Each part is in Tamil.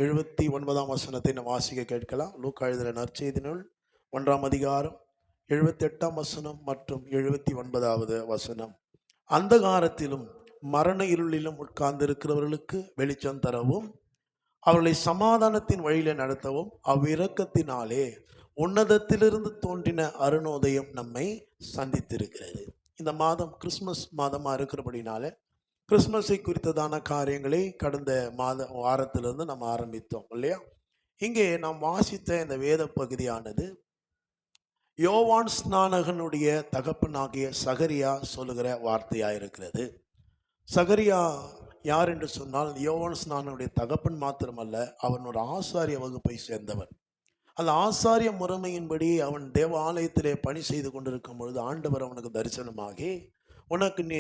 79ஆம் வசனத்தை நாம் வாசிக்க கேட்கலாம். லூக்கா எழுதின நற்செய்தி நூல் 1ஆம் அதிகாரம் 78ஆம் வசனம் மற்றும் 79வது வசனம். அந்தகாரத்திலும் மரண இருளிலும் உட்கார்ந்திருக்கிறவர்களுக்கு வெளிச்சம் தரவும், அவர்களை சமாதானத்தின் வழியில நடத்தவும், அவ்விரக்கத்தினாலே உன்னதத்திலிருந்து தோன்றின அருணோதயம் நம்மை சந்தித்திருக்கிறது. இந்த மாதம் கிறிஸ்மஸ் மாதமா இருக்கிறபடினால கிறிஸ்மஸை குறித்ததான காரியங்களை கடந்த வாரத்திலிருந்து நம்ம ஆரம்பித்தோம் இல்லையா? இங்கே நாம் வாசித்த இந்த வேத பகுதியானது யோவான் ஸ்நானகனுடைய தகப்பனாகிய சகரியா சொல்லுகிற வார்த்தையாக இருக்கிறது. சகரியா யார் என்று சொன்னால், யோவான் ஸ்நானனுடைய தகப்பன் மாத்திரமல்ல, அவன் ஒரு ஆசாரிய வகுப்பை சேர்ந்தவன். அந்த ஆசாரிய முறைமையின்படி அவன் தேவ ஆலயத்திலே பணி செய்து கொண்டிருக்கும் பொழுது ஆண்டவர் அவனுக்கு தரிசனமாகி, உனக்கு நீ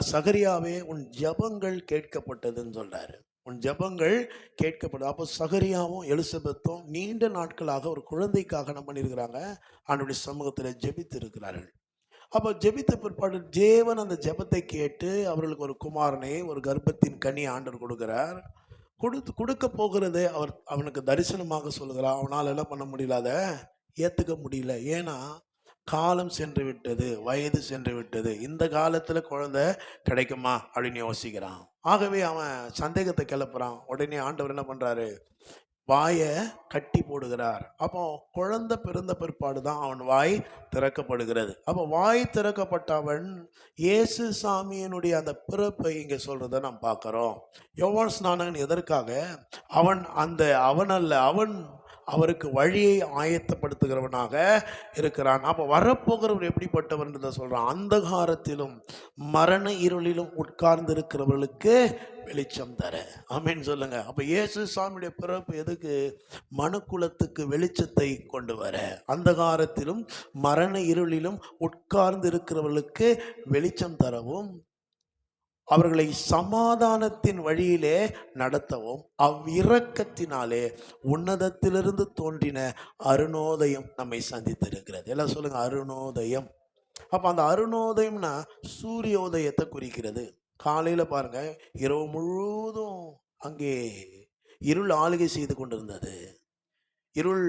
சகரியாவே உன் ஜபங்கள் கேட்கப்பட்டதுன்னு சொல்றாரு. உன் ஜபங்கள் கேட்கப்பட்டது. அப்போ சகரியாவும் எலிசபெத்தும் நீண்ட நாட்களாக ஒரு குழந்தைக்காக என்ன பண்ணியிருக்கிறாங்க, ஆண்டவருடைய சமூகத்தில் ஜெபித்து இருக்கிறார்கள். அப்போ ஜெபித்த பிற்பாடு தேவன் அந்த ஜெபத்தை கேட்டு அவர்களுக்கு ஒரு குமாரனை, ஒரு கர்ப்பத்தின் கனி ஆண்டவர் கொடுக்கிறார். கொடுக்க போகிறதே அவனுக்கு தரிசனமாக சொல்லுகிறார். அவனால் என்ன பண்ண முடியல, அதை ஏற்றுக்க முடியல. ஏன்னா காலம் சென்று விட்டது, வயது சென்று விட்டது, இந்த காலத்தில் குழந்தை கிடைக்குமா அப்படின்னு யோசிக்கிறான். ஆகவே அவன் சந்தேகத்தை கிளப்புறான். உடனே ஆண்டவர் என்ன பண்ணுறாரு, வாயை கட்டி போடுகிறார். அப்போ குழந்தை பிறந்த பிற்பாடு தான் அவன் வாய் திறக்கப்படுகிறது. அப்போ வாய் திறக்கப்பட்டவன் இயேசு சாமியினுடைய அந்த பிறப்பை இங்கே சொல்றதை நாம் பார்க்குறோம். யோவான் ஸ்நானகன் எதற்காக, அவன் அவருக்கு வழியை ஆயத்தப்படுத்துகிறவனாக இருக்கிறான். அப்போ வரப்போகிறவர் எப்படிப்பட்டவர் சொல்றான், அந்தகாரத்திலும் மரண இருளிலும் உட்கார்ந்து இருக்கிறவர்களுக்கு வெளிச்சம் தர. ஆமென் சொல்லுங்க. அப்ப இயேசு சாமியுடைய பிறப்பு எதுக்கு, மனுக்குலத்துக்கு வெளிச்சத்தை கொண்டு வர. அந்தகாரத்திலும் மரண இருளிலும் உட்கார்ந்து இருக்கிறவர்களுக்கு வெளிச்சம் தரவும், அவர்களை சமாதானத்தின் வழியிலே நடத்தவும், அவ்விரக்கத்தினாலே உன்னதத்திலிருந்து தோன்றின அருணோதயம் நம்மை சந்தித்திருக்கிறது. எல்லாம் சொல்லுங்க, அருணோதயம். அப்ப அந்த அருணோதயம்னா சூரியோதயத்தை குறிக்கிறது. காலையில பாருங்க, இரவு முழுவதும் அங்கே இருள் ஆளுகை செய்து கொண்டிருந்தது. இருள்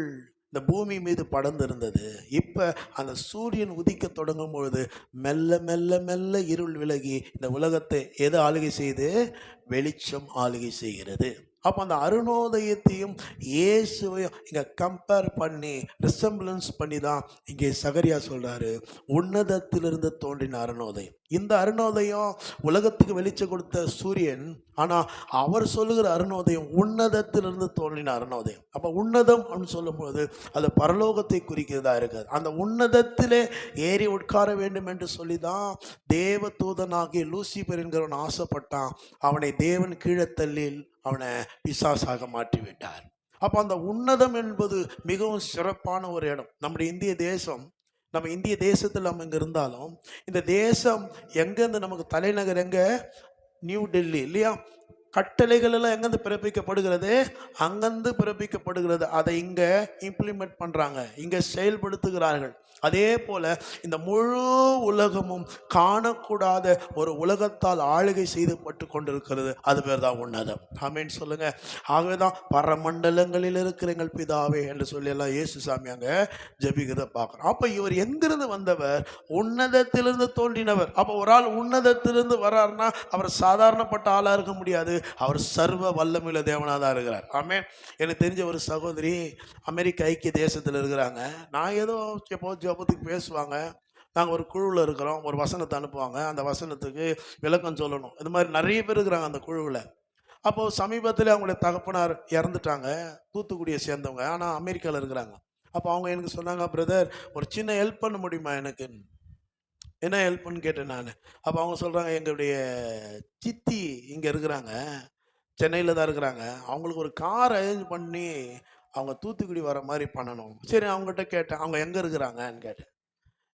இந்த பூமி மீது படர்ந்து இருந்தது. இப்ப அந்த சூரியன் உதிக்க தொடங்கும் பொழுது மெல்ல மெல்ல மெல்ல இருள் விலகி இந்த உலகத்தை எது ஆளுகை செய்து, வெளிச்சம் ஆளுகை செய்கிறது. அப்போ அந்த அருணோதயத்தையும் இயேசுவையும் இங்கே கம்பேர் பண்ணி, ரிசம்பிளன்ஸ் பண்ணி தான் இங்கே சகரியா சொல்றாரு, உன்னதத்திலிருந்து தோன்றின அருணோதயம். இந்த அருணோதயம் உலகத்துக்கு வெளிச்சம் கொடுத்த சூரியன், ஆனால் அவர் சொல்லுகிற அருணோதயம் உன்னதத்திலிருந்து தோன்றின அருணோதயம். அப்போ உன்னதம் அப்படின்னு சொல்லும்போது அது பரலோகத்தை குறிக்கிறதா இருக்குது. அந்த உன்னதத்திலே ஏறி உட்கார வேண்டும் என்று சொல்லி தான் தேவ தூதனாகிய லூசிபர் என்கிறவன் ஆசைப்பட்டான். அவனை தேவன் கீழே தள்ளி அவனை பிசாசாக மாற்றி விட்டார். அப்போ அந்த உன்னதம் என்பது மிகவும் சிறப்பான ஒரு இடம். நம்முடைய இந்திய தேசம், நம்ம இந்திய தேசத்தில் நம்ம இங்கே இருந்தாலும், இந்த தேசம் எங்கேருந்து நமக்கு தலைநகர் எங்கே, நியூ டெல்லி இல்லையா? கட்டளைகள் எல்லாம் எங்கேருந்து பிறப்பிக்கப்படுகிறது, அங்கேருந்து பிறப்பிக்கப்படுகிறது. அதை இங்கே இம்ப்ளிமெண்ட் பண்ணுறாங்க, இங்கே செயல்படுத்துகிறார்கள். அதே போல இந்த முழு உலகமும் காணக்கூடாத ஒரு உலகத்தால் ஆளுகை செய்யப்பட்டு கொண்டிருக்கிறது. அது பேர் தான் உன்னதம். ஆமென் சொல்லுங்க. ஆகவே தான் பரமண்டலங்களில் இருக்கிற எங்கள் பிதாவே என்று சொல்லி எல்லாம் இயேசு சாமி அங்கே ஜெபிக்கிறத பார்க்குறோம். அப்போ இவர் எங்கிருந்து வந்தவர், உன்னதத்திலிருந்து தோன்றினவர். அப்போ ஒரு ஆள் உன்னதத்திலிருந்து வர்றாருன்னா அவர் சாதாரணப்பட்ட ஆளாக இருக்க முடியாது, அவர் சர்வ வல்லமையுள்ள தேவனாக தான் இருக்கிறார். ஆமென். எனக்கு தெரிஞ்ச ஒரு சகோதரி அமெரிக்க ஐக்கிய தேசத்தில் இருக்கிறாங்க. நான் ஏதோ ஜபத்துக்கு பேசுவாங்க, நாங்கள் ஒரு குழுவில் இருக்கிறோம், ஒரு வசனத்தை அனுப்புவாங்க, அந்த வசனத்துக்கு விளக்கம் சொல்லணும். இது மாதிரி நிறைய பேர் இருக்கிறாங்க அந்த குழுவில். அப்போது சமீபத்தில் அவங்களுடைய தகப்பனார் இறந்துட்டாங்க, தூத்துக்குடியை சேர்ந்தவங்க, ஆனால் அமெரிக்காவில் இருக்கிறாங்க. அப்போ அவங்க எனக்கு சொன்னாங்க, பிரதர் ஒரு சின்ன ஹெல்ப் பண்ண முடியுமா எனக்கு, என்ன ஹெல்ப்னு கேட்டேன் நான். அப்போ அவங்க சொல்கிறாங்க, எங்களுடைய சித்தி இங்கே இருக்கிறாங்க, சென்னையில் தான் இருக்கிறாங்க, அவங்களுக்கு ஒரு கார் அரேஞ்ச் பண்ணி அவங்க தூத்துக்குடி வர மாதிரி பண்ணணும். சரி, அவங்ககிட்ட கேட்டேன், அவங்க எங்கே இருக்கிறாங்கன்னு கேட்டேன்.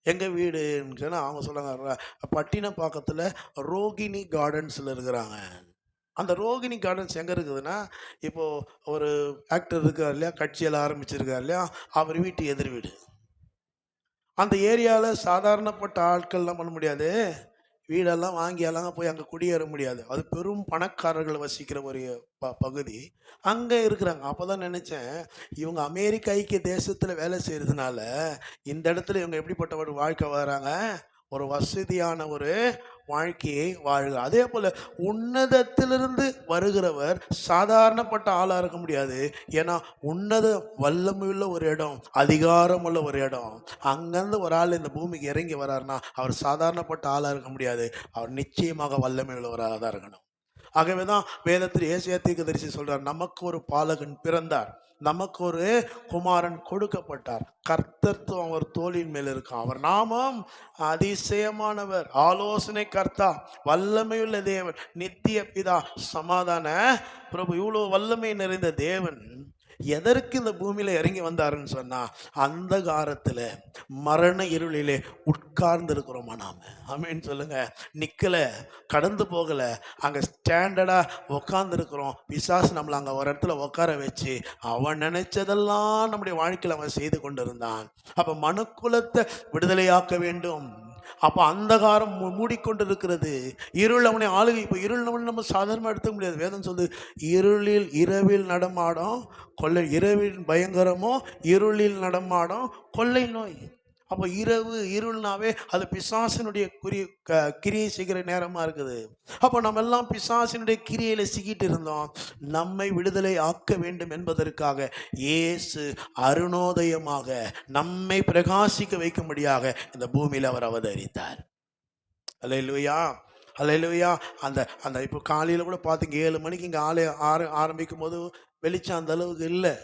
எங்கள் வீடுன்னு சொன்னால் அவங்க சொல்கிறாங்க, பட்டினப்பாக்கத்தில் ரோகிணி கார்டன்ஸில் இருக்கிறாங்க. அந்த ரோகிணி கார்டன்ஸ் எங்கே இருக்குதுன்னா, இப்போது ஒரு ஆக்டர் இருக்கார் இல்லையா, கட்சியெல்லாம் ஆரம்பிச்சிருக்கார் இல்லையா, அவர் வீட்டு எதிர் வீடு. அந்த ஏரியாவில் சாதாரணப்பட்ட ஆட்கள்லாம் பண்ண முடியாது, வீடெல்லாம் வாங்கி எல்லாம் போய் அங்கே குடியேற முடியாது. அது பெரும் பணக்காரர்கள் வசிக்கிற ஒரு பகுதி. அங்கே இருக்கிறாங்க. அப்போ தான் நினச்சேன், இவங்க அமெரிக்க ஐக்கிய தேசத்தில் வேலை செய்கிறதுனால இந்த இடத்துல இவங்க எப்படிப்பட்ட ஒரு வாழ்க்கை வராங்க, ஒரு வசதியான ஒரு வாழ்க்கையை வாழ்க. அதே போல உன்னதத்திலிருந்து வருகிறவர் சாதாரணப்பட்ட ஆளாக இருக்க முடியாது. ஏன்னா உன்னத வல்லமையுள்ள ஒரு இடம், அதிகாரம் உள்ள ஒரு இடம். அங்கேருந்து ஒரு ஆள் இந்த பூமிக்கு இறங்கி வர்றாருன்னா அவர் சாதாரணப்பட்ட ஆளாக இருக்க முடியாது. அவர் நிச்சயமாக வல்லமை உள்ளவராக தான் இருக்கணும். ஆகவே தான் வேதத்தில் ஏசாயா தீர்க்கதரிசி சொல்றார், நமக்கு ஒரு பாலகன் பிறந்தார், நமக்கு ஒரு குமாரன் கொடுக்கப்பட்டார், கர்த்தத்துவம் அவர் தோளின் மேல் இருக்கும், அவர் நாமம் அதிசயமானவர், ஆலோசனை கர்த்தா, வல்லமையுள்ள தேவன், நித்திய பிதா, சமாதான பிரபு. இவ்வளவு வல்லமை நிறைந்த தேவன் எதற்கு இந்த பூமியில இறங்கி வந்தாருன்னு சொன்னா, அந்த காலத்துல மரண இருளிலே உட்கார்ந்து இருக்கிறோமா நாம? ஆமேன்னு சொல்லுங்க. நிக்கல, கடந்து போகல, அங்க ஸ்டாண்டர்டா உட்கார்ந்து இருக்கிறோம். பிசாசு நம்மளை அங்க ஒரு இடத்துல உட்கார வச்சு அவன் நினைச்சதெல்லாம் நம்முடைய வாழ்க்கையில் அவன் செய்து கொண்டிருந்தான். அப்ப மனுக்குலத்தை விடுதலையாக்க வேண்டும். அப்போ அந்தகாரம் மூடிக்கொண்டு இருக்கிறது, இருள் அவனை ஆளுகை. இப்போ இருள் நம்ம சாதாரணமாக எடுத்துக்க முடியாது. வேதம் சொல்லு, இருளில் இரவில் நடமாடும் கொள்ளை, இரவில் பயங்கரமோ இருளில் நடமாடும் கொள்ளை நோய். அப்போ இரவு இருள்னாவே அது பிசாசினுடைய கிரியை செய்கிற நேரமாக இருக்குது. அப்போ நம்ம எல்லாம் பிசாசினுடைய கிரியையில சிக்கிட்டு இருந்தோம். நம்மை விடுதலை ஆக்க வேண்டும் என்பதற்காக இயேசு அருணோதயமாக நம்மை பிரகாசிக்க வைக்கும்படியாக இந்த பூமியில் அவர் அவதரித்தார். அல்லேலூயா, அல்லேலூயா. அந்த அந்த இப்போ காலையில் கூட பார்த்தீங்க, 7 மணிக்கு இங்கே ஆரம்பிக்கும் போது வெளிச்சம் அந்த அளவுக்கு இல்லை.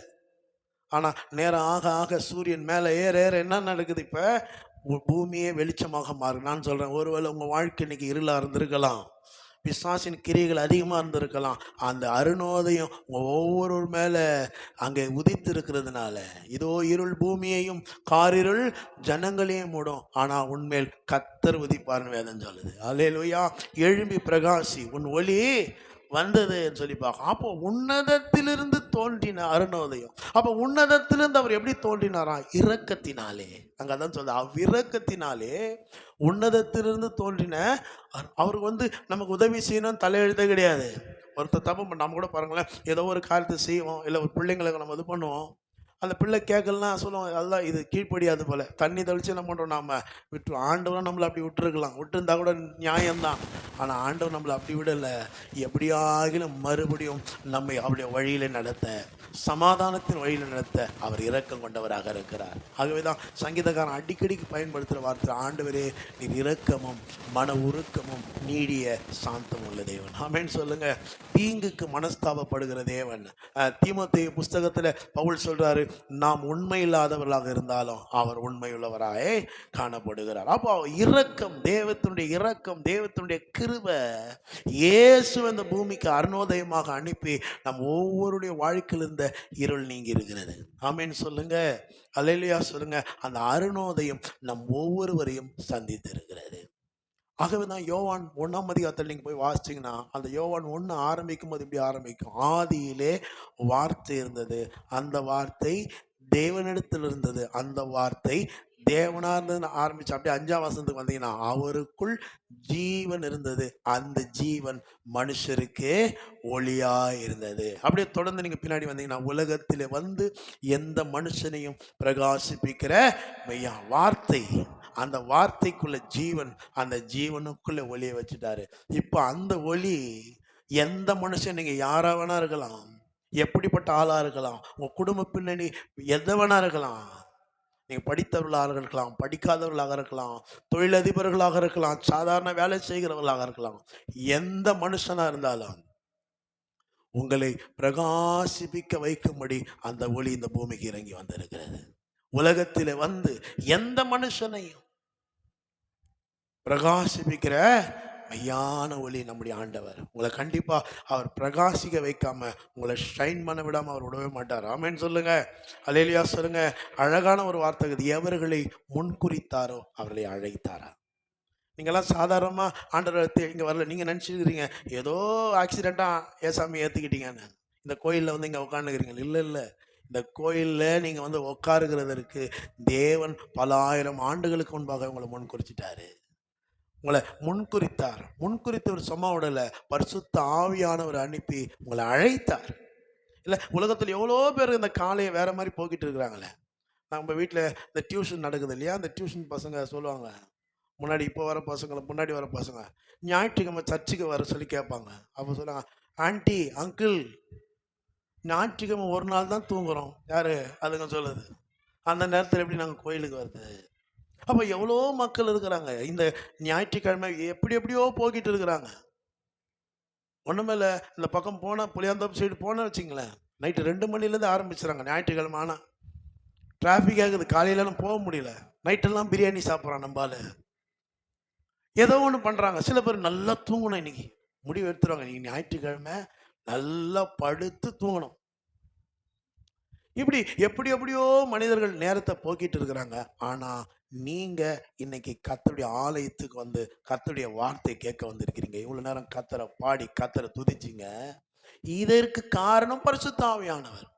ஆனால் நேரம் ஆக ஆக சூரியன் மேலே ஏற ஏற என்ன நடக்குது, இப்போ பூமியே வெளிச்சமாக மாறும். நான் சொல்கிறேன், ஒருவேளை உங்கள் வாழ்க்கை இன்னைக்கு இருளாக இருந்திருக்கலாம், பிசாசின் கிரியைகள் அதிகமாக இருந்திருக்கலாம். அந்த அருணோதயம் ஒவ்வொரு மேலே அங்கே உதித்து இருக்கிறதுனால இதோ இருள் பூமியையும் காரிருள் ஜனங்களையும் மூடும், ஆனால் உன்மேல் கர்த்தர் உதிப்பார்னு வேதம் சொல்லுது. அல்லேலூயா. எழும்பி பிரகாசி, உன் ஒளி வந்தது சொல்லி பார்க்க. அப்போ உன்னதத்திலிருந்து தோன்றின அருணோதயம். அப்போ உன்னதத்திலிருந்து அவர் எப்படி தோன்றினாரா? இரக்கத்தினாலே. அங்கதான் சொல்ல, அவ்விரக்கத்தினாலே உன்னதத்திலிருந்து தோன்றின. அவருக்கு நமக்கு உதவி செய்யணும் தலையெழுத்த கிடையாது. ஒருத்தர் தப்பு நம்ம கூட பாருங்களேன், ஏதோ ஒரு காரியத்தை செய்வோம், இல்லை ஒரு பிள்ளைங்களுக்கு நம்ம இது பண்ணுவோம், அந்த பிள்ளை கேட்கலாம் சொல்லுவோம், அதெல்லாம் இது கீழ்ப்படியாது போல, தண்ணி தெளிச்சு என்ன பண்ணுறோம், நாம் விட்டுருவோம். ஆண்டவரும் நம்மளை அப்படி விட்டுருக்கலாம், விட்டுருந்தா கூட நியாயம்தான். ஆனால் ஆண்டவர் நம்மளை அப்படி விடலை. எப்படியாகிலும் மறுபடியும் நம்மை அவருடைய வழியில் நடத்த, சமாதானத்தின் வழியில் நடத்த அவர் இரக்கம் கொண்டவராக இருக்கிறார். ஆகவே தான் சங்கீதக்காரன் அடிக்கடிக்கு பயன்படுத்துகிற வார்த்தை, ஆண்டவரே நீர் இரக்கமும் மன உருக்கமும் நீடிய சாந்தம் உள்ள தேவன். ஆமேன்னு சொல்லுங்க. தீங்குக்கு மனஸ்தாபப்படுகிற தேவன். தீமோத்தேயு புஸ்தகத்தில் பவுல் சொல்றாரு, நாம் உண்மை இல்லாதவர்களாக இருந்தாலும் அவர் உண்மையுள்ளவராய் காணப்படுகிறார். அப்போ இரக்கம், தேவத்தினுடைய இரக்கம், தேவத்தினுடைய கிருபை இயேசு இந்த பூமிக்கு அருணோதயமாக அனுப்பி நம் ஒவ்வொருடைய வாழ்க்கையில் இருந்த இருள் நீங்கி இருக்கிறது. ஆமேன்னு சொல்லுங்க. அல்லேலூயா சொல்லுங்க. அந்த அருணோதயம் நம் ஒவ்வொருவரையும் சந்தித்து இருக்கிறது. ஆகவே தான் யோவான் 1ஆம் அதிகாரத்தில் நீங்கள் போய் வாசிச்சிங்கன்னா, அந்த யோவான் 1 ஆரம்பிக்கும் போது இப்படி ஆரம்பிக்கும், ஆதியிலே வார்த்தை இருந்தது, அந்த வார்த்தை தேவனிடத்தில் இருந்தது, அந்த வார்த்தை தேவனா இருந்ததுன்னு ஆரம்பிச்சு அப்படியே 5ஆம் வசனத்துக்கு வந்தீங்கன்னா, அவருக்குள் ஜீவன் இருந்தது, அந்த ஜீவன் மனுஷருக்கு ஒளியா இருந்தது. அப்படியே தொடர்ந்து நீங்க பின்னாடி வந்தீங்கன்னா, உலகத்தில் வந்து எந்த மனுஷனையும் பிரகாசிப்பிக்கிற மெய்யா வார்த்தை, அந்த வார்த்தைக்குள்ள ஜீவன், அந்த ஜீவனுக்குள்ள ஒளியை வச்சுட்டாரு. இப்போ அந்த ஒளி எந்த மனுஷன், நீங்க யாரா வேணா இருக்கலாம், எப்படிப்பட்ட ஆளா இருக்கலாம், உங்க குடும்ப பின்னணி எதை வேணா இருக்கலாம், நீங்க படித்தவர்களாக இருக்கலாம், படிக்காதவர்களாக இருக்கலாம், தொழிலதிபர்களாக இருக்கலாம், சாதாரண வேலை செய்கிறவர்களாக இருக்கலாம், எந்த மனுஷனா இருந்தாலும் உங்களை பிரகாசிப்பிக்க வைக்கும்படி அந்த ஒளி இந்த பூமிக்கு இறங்கி வந்திருக்கிறது. உலகத்தில் வந்து எந்த மனுஷனையும் பிரகாசிப்பிக்கிற மெய்யான ஒளி நம்முடைய ஆண்டவர். உங்களை கண்டிப்பா அவர் பிரகாசிக்க வைக்காம, உங்களை ஷைன் பண்ண விடாம அவர் விடவே மாட்டார். ஆமேன்னு சொல்லுங்க. அல்லேலூயா சொல்லுங்க. அழகான ஒரு வார்த்தை, எவர்களை முன்குறித்தாரோ அவர்களை அழைத்தாரா. நீங்கள்லாம் சாதாரணமா ஆண்டவர் இங்க வரல, நீங்க நினைச்சிருக்கிறீங்க ஏதோ ஆக்சிடென்ட்டா ஏசாமி ஏத்துக்கிட்டீங்கன்னு இந்த கோயில்ல வந்து இங்க உட்காந்துக்கிறீங்க. இல்ல இல்ல, இந்த கோயிலில் நீங்கள் உட்காருகிறதற்கு தேவன் பல ஆயிரம் ஆண்டுகளுக்கு முன்பாக உங்களை முன் குறிச்சிட்டாரு. உங்களை முன்குறித்தார். முன்குறித்தவர் சும்மா விடல, பரிசுத்த ஆவியானவர் அனுப்பி உங்களை அழைத்தார். இல்லை, உலகத்தில் எவ்வளோ பேர் இந்த காலையை வேற மாதிரி போக்கிட்டு இருக்கிறாங்களே. நம்ம வீட்டில் இந்த டியூஷன் நடக்குது இல்லையா, அந்த டியூஷன் பசங்க சொல்லுவாங்க, முன்னாடி இப்போ வர பசங்களை முன்னாடி வர பசங்க ஞாயிற்றுக்கிழமை சர்ச்சுக்கு வர சொல்லி கேட்பாங்க. அப்போ சொல்லுவாங்க, ஆன்ட்டி அங்கிள் ஞாயிற்றுக்கிழமை ஒரு நாள் தான் தூங்குறோம். யாரு அதுங்க சொல்லுது, அந்த நேரத்தில் எப்படி நாங்கள் கோயிலுக்கு வருது? அப்போ எவ்வளோ மக்கள் இருக்கிறாங்க இந்த ஞாயிற்றுக்கிழமை எப்படி எப்படியோ போக்கிட்டு இருக்கிறாங்க. ஒன்றுமே இந்த பக்கம் போனால் புளியாந்தோப்பு சைடு போனால் வச்சிங்களேன், நைட்டு 2 மணிலேருந்து ஆரம்பிச்சுறாங்க. ஞாயிற்றுக்கிழமை ஆனால் டிராஃபிக் ஆகுது, காலையிலலாம் போக முடியல. நைட்டெல்லாம் பிரியாணி சாப்பிட்றான் நம்பால், ஏதோ ஒன்று பண்ணுறாங்க. சில பேர் நல்லா தூங்கணும், இன்னைக்கு முடிவு எடுத்துருவாங்க, இன்னைக்கு ஞாயிற்றுக்கிழமை நல்லா படுத்து தூங்கணும். இப்படி எப்படி எப்படியோ மனிதர்கள் நேரத்தை போக்கிட்டு இருக்கிறாங்க. ஆனால் நீங்கள் இன்னைக்கு கர்த்தருடைய ஆலயத்துக்கு வந்து கர்த்தருடைய வார்த்தை கேட்க வந்திருக்கிறீங்க. இவ்வளோ நேரம் கர்த்தரை பாடி கர்த்தரை துதிச்சிங்க. இதற்கு காரணம் பரிசுத்த ஆவியானவர்.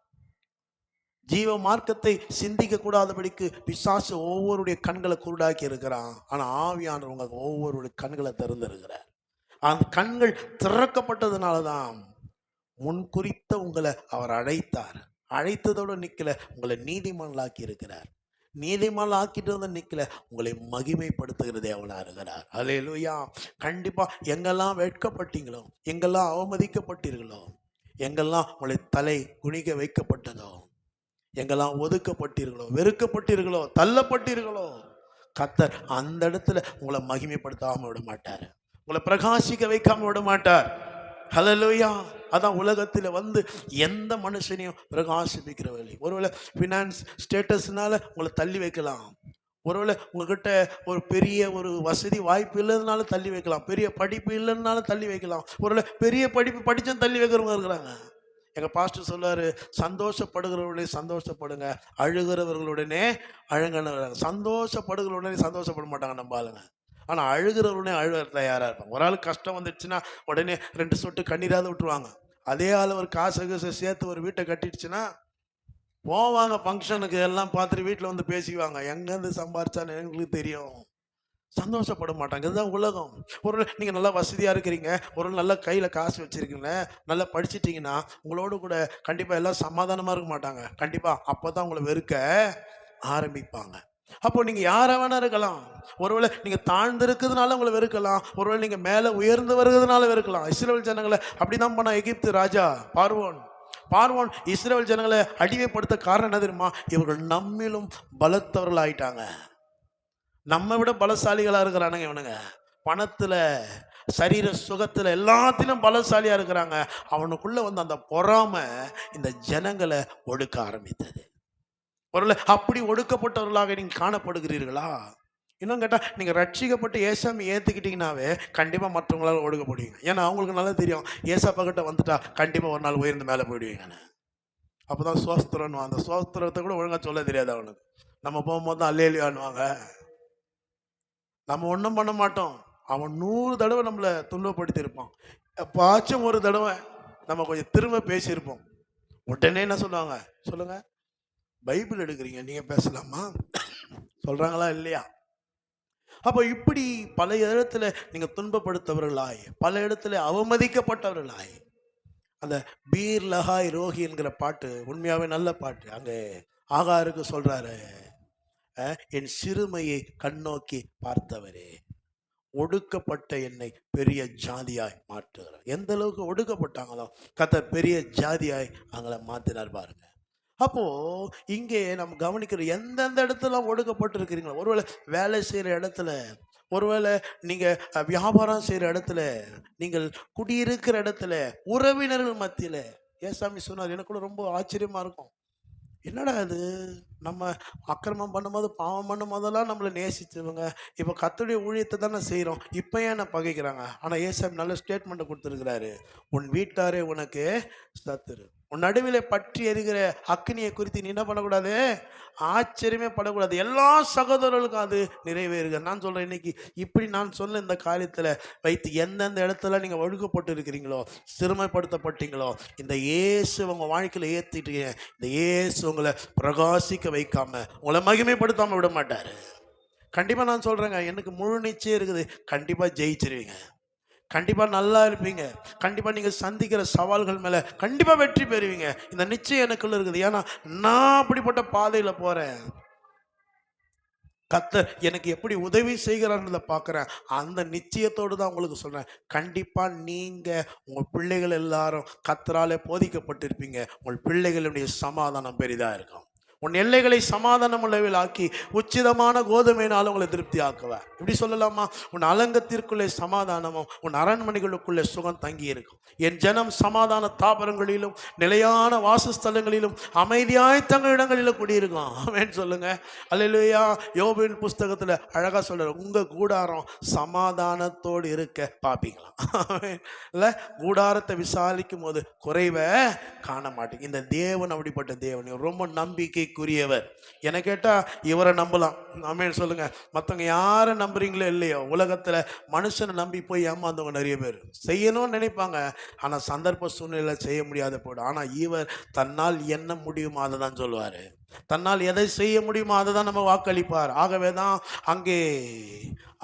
ஜீவ மார்க்கத்தை சிந்திக்க கூடாதபடிக்கு பிசாசு ஒவ்வொருடைய கண்களை குருடாக்கி இருக்கிறான். ஆனால் ஆவியானவங்க ஒவ்வொருடைய கண்களை திறந்திருக்கிறார். அந்த கண்கள் திறக்கப்பட்டதுனால தான் முன்குறித்த உங்களை அவர் அழைத்தார். அழைத்ததோடு நிற்கல, உங்களை நீதிமான்களாக்கி இருக்கிறார். நீதிமான் ஆக்கிட்டு வந்து நிற்கல, உங்களை மகிமைப்படுத்துகிற தேவனா இருக்கிறார். அல்லேலூயா. கண்டிப்பாக எங்கெல்லாம் வெட்கப்பட்டீங்களோ, எங்கெல்லாம் அவமதிக்கப்பட்டீர்களோ, எங்கெல்லாம் உங்களை தலை குனிக வைக்கப்பட்டதோ, எங்கெல்லாம் ஒதுக்கப்பட்டீர்களோ, வெறுக்கப்பட்டீர்களோ, தள்ளப்பட்டீர்களோ, கர்த்தர் அந்த இடத்துல உங்களை மகிமைப்படுத்தாமல் விட மாட்டார். உங்களை பிரகாசிக்க வைக்காம விட மாட்டார். ஹல்லேலூயா. அதான் உலகத்தில் வந்து எந்த மனுஷனையும் பிரகாசிப்பிக்கிற வழி. ஒருவேளை ஃபினான்ஸ் ஸ்டேட்டஸ்னால உங்களை தள்ளி வைக்கலாம். ஒருவேளை உங்ககிட்ட ஒரு பெரிய ஒரு வசதி வாய்ப்பு இல்லைனாலும் தள்ளி வைக்கலாம். பெரிய படிப்பு இல்லைன்னாலும் தள்ளி வைக்கலாம். ஒருவேளை பெரிய படிப்பு படித்தும் தள்ளி வைக்கிறவங்க இருக்கிறாங்க. எங்கள் பாஸ்டர் சொல்லுவார், சந்தோஷப்படுகிறவர்களே சந்தோஷப்படுங்க, அழுகிறவர்களுடனே அழுங்கன்னு. சந்தோஷப்படுகிறவுடனே சந்தோஷப்பட மாட்டாங்க நம்ம ஆளுங்க. ஆனால் அழுகிறவருடனே அழுகிற தயாராக இருப்பாங்க. ஒரு ஆள் கஷ்டம் வந்துடுச்சுன்னா உடனே 2 சொட்டு கண்ணீராவது விட்டுருவாங்க. அதே ஆள் ஒரு காசு சேர்த்து ஒரு வீட்டை கட்டிடுச்சுன்னா போவாங்க ஃபங்க்ஷனுக்கு, எல்லாம் பார்த்துட்டு வீட்டில் வந்து பேசிக்குவாங்க, எங்கேருந்து சம்பாரிச்சான்னு எங்களுக்கு தெரியும். சந்தோஷப்பட மாட்டாங்க. இதுதான் உலகம். ஒரு நீங்கள் நல்லா வசதியாக இருக்கிறீங்க, ஒரு நல்ல கையில் காசு வச்சுருக்கீங்க, நல்லா படிச்சிட்டிங்கன்னா உங்களோடு கூட கண்டிப்பாக எல்லாம் சமாதானமாக இருக்க மாட்டாங்க. கண்டிப்பாக அப்போ தான் உங்களை வெறுக்க ஆரம்பிப்பாங்க. அப்போ நீங்கள் யாரை வேணா இருக்கலாம். ஒருவேளை நீங்கள் தாழ்ந்து இருக்கிறதுனால உங்களை வெறுக்கலாம், ஒருவேளை நீங்கள் மேலே உயர்ந்து வருகிறதுனால வெறுக்கலாம். இஸ்ரவேல் ஜனங்களை அப்படி தான் பண்ண எகிப்து ராஜா பார்வோன் இஸ்ரவேல் ஜனங்களை அடிமைப்படுத்த காரணம் என்ன தெரியுமா? இவர்கள் நம்மிலும் பலத்தவர்கள் ஆயிட்டாங்க. நம்ம விட பலசாலிகளாக இருக்கிறானுங்க இவனுங்க. பணத்தில், சரீர சுகத்தில், எல்லாத்திலும் பலசாலியாக இருக்கிறாங்க. அவனுக்குள்ளே வந்து அந்த பொறாமை இந்த ஜனங்களை ஒடுக்க ஆரம்பித்தது. ஒருவேளை அப்படி ஒடுக்கப்பட்டவர்களாக நீங்கள் காணப்படுகிறீர்களா? இன்னும் கேட்டால் நீங்கள் ரட்சிக்கப்பட்டு ஏசாமி ஏற்றுக்கிட்டீங்கன்னாவே கண்டிப்பாக மற்றவங்களால் ஒடுக்கப்படுவீங்க. ஏன்னா அவங்களுக்கு நல்லா தெரியும், ஏசாப்பா கிட்ட வந்துட்டா கண்டிப்பாக ஒரு நாள் உயர்ந்து மேலே போயிடுவீங்கன்னு. அப்போ தான் சோஸ்திரன்னு, அந்த சோஸ்திரத்தை கூட ஒழுங்காக சொல்ல தெரியாது அவனுக்கு. நம்ம போகும்போது தான் அல்லேலியான்னுவாங்க. நம்ம ஒன்றும் பண்ண மாட்டோம். அவன் 100 தடவை நம்மளை துன்பப்படுத்தி இருப்பான். எப்பாச்சும் ஒரு தடவை நம்ம கொஞ்சம் திரும்ப பேசியிருப்போம். உடனே என்ன சொல்லுவாங்க? சொல்லுங்கள், பைபிள் எடுக்கிறீங்க, நீங்கள் பேசலாமா சொல்கிறாங்களா இல்லையா? அப்போ இப்படி பல இடத்துல நீங்கள் துன்பப்படுத்தவர்களாய், பல இடத்துல அவமதிக்கப்பட்டவர்களாய். அந்த பீர் லஹாய் ரோஹி என்கிற பாட்டு உண்மையாகவே நல்ல பாட்டு. அங்கே ஆகாருக்கு சொல்கிறாரு, என் சிறுமையை கண்ணோக்கி பார்த்தவரே, ஒடுக்கப்பட்ட என்னை பெரிய ஜாதியாய் மாற்றுகிறார். எந்த அளவுக்கு ஒடுக்கப்பட்டாங்களோ கர்த்தர் பெரிய ஜாதியாய் அவங்கள மாற்றினார் பாருங்க. அப்போ இங்கே நம்ம கவனிக்கிற எந்தெந்த இடத்துல ஒடுக்கப்பட்டு இருக்கிறீங்களோ, ஒருவேளை வேலை செய்கிற இடத்துல, ஒருவேளை நீங்கள் வியாபாரம் செய்கிற இடத்துல, நீங்கள் குடியிருக்கிற இடத்துல, உறவினர்கள் மத்தியில். ஏசாமி சொன்னார், எனக்கு கூட ரொம்ப ஆச்சரியமாக இருக்கும். என்னடா இது, நம்ம அக்கிரமம் பண்ணும்போது, பாவம் பண்ணும் போதெல்லாம் நம்மளை நேசிச்சவங்க இப்போ கர்த்தருடைய ஊழியத்தை தானே செய்கிறோம், இப்போ ஏன் நான் பகைக்கிறாங்க? ஆனால் ஏசாமி நல்ல ஸ்டேட்மெண்ட்டை கொடுத்துருக்கிறாரு, உன் வீட்டாரே உனக்கு சத்துரு. உன் நடுவில் பற்றி எரிகிற அக்னியை குறித்து நீ என்ன பண்ணக்கூடாது? ஆச்சரியமே படக்கூடாது. எல்லா சகோதரர்களுக்கும் அது நிறைவேறுக. நான் சொல்கிறேன், இன்னைக்கு இப்படி நான் சொன்ன இந்த காரியத்தில் வைத்து எந்தெந்த இடத்துல நீங்கள் ஒழுக்கப்பட்டு இருக்கிறீங்களோ, சிறுமைப்படுத்தப்பட்டீங்களோ, இந்த இயேசு உங்கள் வாழ்க்கையில் ஏற்றிட்டு, இந்த இயேசு உங்களை பிரகாசிக்க வைக்காம, உங்களை மகிமைப்படுத்தாமல் விட மாட்டார். கண்டிப்பாக நான் சொல்கிறேங்க, எனக்கு முழு நிச்சயம் இருக்குது. கண்டிப்பாக ஜெயிச்சிருவீங்க, கண்டிப்பாக நல்லா இருப்பீங்க, கண்டிப்பாக நீங்கள் சந்திக்கிற சவால்கள் மேலே கண்டிப்பாக வெற்றி பெறுவீங்க. இந்த நிச்சயம் எனக்குள்ள இருக்குது. ஏன்னா நான் அப்படிப்பட்ட பாதையில் போகிறேன். கர்த்தர் எனக்கு எப்படி உதவி செய்கிறார்ன்றதை பார்க்குறேன். அந்த நிச்சயத்தோடு தான் உங்களுக்கு சொல்கிறேன். கண்டிப்பாக நீங்கள் உங்கள் பிள்ளைகள் எல்லாரும் கர்த்தராலே போதிக்கப்பட்டிருப்பீங்க. உங்கள் பிள்ளைகளுடைய சமாதானம் பெரிதாக இருக்கும். உன் எல்லைகளை சமாதானம் உள்ளவில் ஆக்கி உச்சிதமான கோதுமையினால் உங்களை திருப்தி ஆக்குவார். இப்படி சொல்லலாமா? உன் அலங்கத்திற்குள்ளே சமாதானமும் உன் அரண்மனைகளுக்குள்ளே சுகம் தங்கி இருக்கும். என் ஜனம் சமாதான தாபரங்களிலும் நிலையான வாசஸ்தலங்களிலும் அமைதியாய் தங்கள் இடங்களிலும் குடியிருக்கும். ஆமென் சொல்லுங்க. அல்லேலூயா. யோபின் புஸ்தகத்தில் அழகாக சொல்றார், உங்கள் கூடாரம் சமாதானத்தோடு இருக்க பார்ப்பீங்களா? இல்லை, கூடாரத்தை விசாரிக்கும் போது குறைவை காண மாட்டேங்க. இந்த தேவன் அப்படிப்பட்ட தேவன், ரொம்ப நம்பிக்கைக்குரியவர். என கேட்டால் இவரை நம்பலாம். ஆமென் சொல்லுங்க. மற்றவங்க யாரை நம்புறீங்களோ இல்லையோ, உலகத்தில் மனுஷனை நம்பி போய் ஏமாந்தவங்க நிறைய பேர் செய்யணும்னு நினைப்பாங்க. ஆனால் சந்தர்ப்ப சூழ்நிலை செய்ய முடியாத போய்டும். ஆனால் இவர் தன்னால் என்ன முடியுமோ அதை தான் சொல்லுவார். தன்னால் எதை செய்ய முடியுமோ அதை தான் நம்ம வாக்களிப்பார். ஆகவே தான்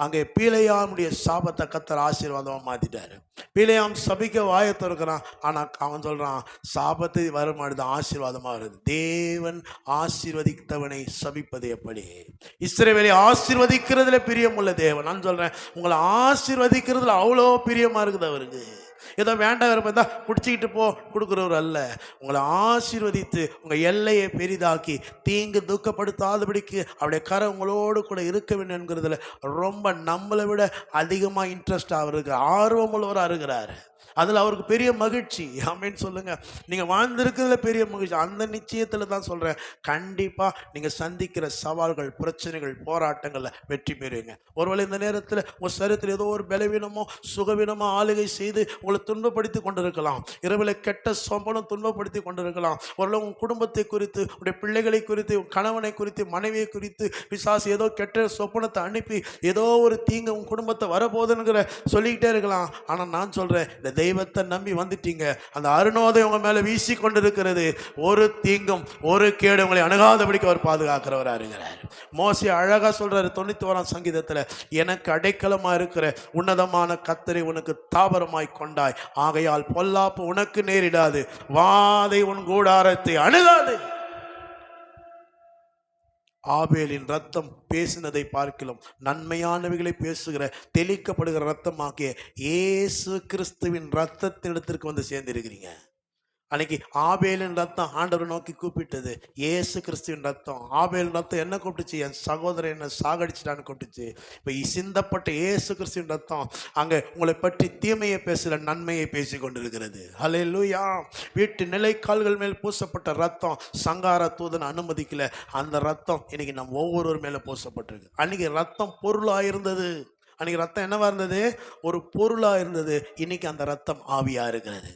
அங்கே பீலையாமுடைய சாபத்தை கர்த்தர் ஆசீர்வாதமாக மாற்றிட்டார். பீலையாம் சபிக்க வாயை திறக்கிறான், ஆனால் அவன் சொல்கிறான் சாபத்தை வருமானது ஆசீர்வாதமாக வருது. தேவன் ஆசீர்வதித்தவனை சபிப்பது எப்படி? இஸ்ரவேலை ஆசீர்வதிக்கிறதுல பிரியமுள்ள தேவன். நான் சொல்கிறேன், உங்களை ஆசீர்வதிக்கிறதுல அவ்வளோ பிரியமாக இருக்குது அவருக்கு. ஏதோ வேண்டாம் இருந்தால் பிடிச்சிக்கிட்டு போ கொடுக்குறவர் அல்ல. உங்களை ஆசீர்வதித்து உங்கள் எல்லையை பெரிதாக்கி தீங்கு துக்கப்படுத்தாதபடிக்கு அவருடைய கரை உங்களோடு கூட இருக்க வேண்டும் என்கிறதுல ரொம்ப நம்மளை விட அதிகமாக இன்ட்ரெஸ்ட் அவருக்கு ஆர்வமுள்ளவராக இருக்கிறார். அதில் அவருக்கு பெரிய மகிழ்ச்சி. ஆமென் சொல்லுங்க. நீங்கள் வாழ்ந்திருக்கிறதுல பெரிய மகிழ்ச்சி. அந்த நிச்சயத்தில் தான் சொல்கிறேன், கண்டிப்பாக நீங்கள் சந்திக்கிற சவால்கள், பிரச்சனைகள், போராட்டங்களில் வெற்றி பெறுவீங்க. ஒருவேளை இந்த நேரத்தில் உங்கள் சரீரத்தில் ஏதோ ஒரு பலவீனமோ சுகவீனமோ ஆளுகை செய்து உங்களை துன்பப்படுத்தி கொண்டிருக்கலாம். இரவில் கெட்ட சொப்பனம் துன்பப்படுத்தி கொண்டிருக்கலாம். ஒருவேளை உங்கள் குடும்பத்தை குறித்து, உடைய பிள்ளைகளை குறித்து, கணவனை குறித்து, மனைவியை குறித்து பிசாசு ஏதோ கெட்ட சொப்பனத்தை அனுப்பி ஏதோ ஒரு தீங்கு உங்கள் குடும்பத்தை வரப்போகுதுங்கிற சொல்லிக்கிட்டே இருக்கலாம். ஆனால் நான் சொல்கிறேன், இந்த தெய்வத்தை நம்பி வந்துட்டீங்க, அந்த அருணோதயம் உங்க மேல வீசி கொண்டிருக்கிறது. ஒரு தீங்கும் ஒரு கேடு உங்களை அணுகாதபடிக்கு அவர் பாதுகாக்கிறவராக இருக்கிறார். மோசே அழகா சொல்றாரு 91ஆம் சங்கீதத்தில், எனக்கு அடைக்கலமா இருக்கிற உன்னதமான கர்த்தரை உனக்கு தாபரமாய் கொண்டாய், ஆகையால் பொல்லாப்பு உனக்கு நேரிடாது, வாதை உன் கூடாரத்தை அணுகாது. ஆபேலின் ரத்தம் பேசினதை பார்க்கலாம் நன்மையானவைகளை பேசுகிற தெளிக்கப்படுகிற ரத்தமாகிய இயேசு கிறிஸ்துவின் ரத்தத்திடத்திற்கு வந்து சேர்ந்திருக்கிறீங்க. அன்னைக்கு ஆபேலின் ரத்தம் ஆண்டவரை நோக்கி கூப்பிட்டது, இயேசு கிறிஸ்துவின் ரத்தம். ஆபேலின் ரத்தம் என்ன கூப்பிட்டுச்சு? என் சகோதரன் என்ன சாகடிச்சிட்டான்னு கூப்பிட்டுச்சு. இப்போ சிந்தப்பட்ட இயேசு கிறிஸ்துவின் ரத்தம் அங்கே உங்களை பற்றி தீமையை பேசுகிற நன்மையை பேசி கொண்டிருக்கிறது. ஹல்லேலூயா. வீட்டு நிலைக்கால்கள் மேல் பூசப்பட்ட ரத்தம் சங்கார தூதன் அனுமதிக்கல. அந்த ரத்தம் இன்னைக்கு நம்ம ஒவ்வொருவர் மேலே பூசப்பட்டிருக்கு. அன்னைக்கு ரத்தம் பொருளாக இருந்தது. அன்னைக்கு ரத்தம் என்னவா இருந்தது? ஒரு பொருளாக இருந்தது. இன்னைக்கு அந்த ரத்தம் ஆவியாக இருக்கிறது.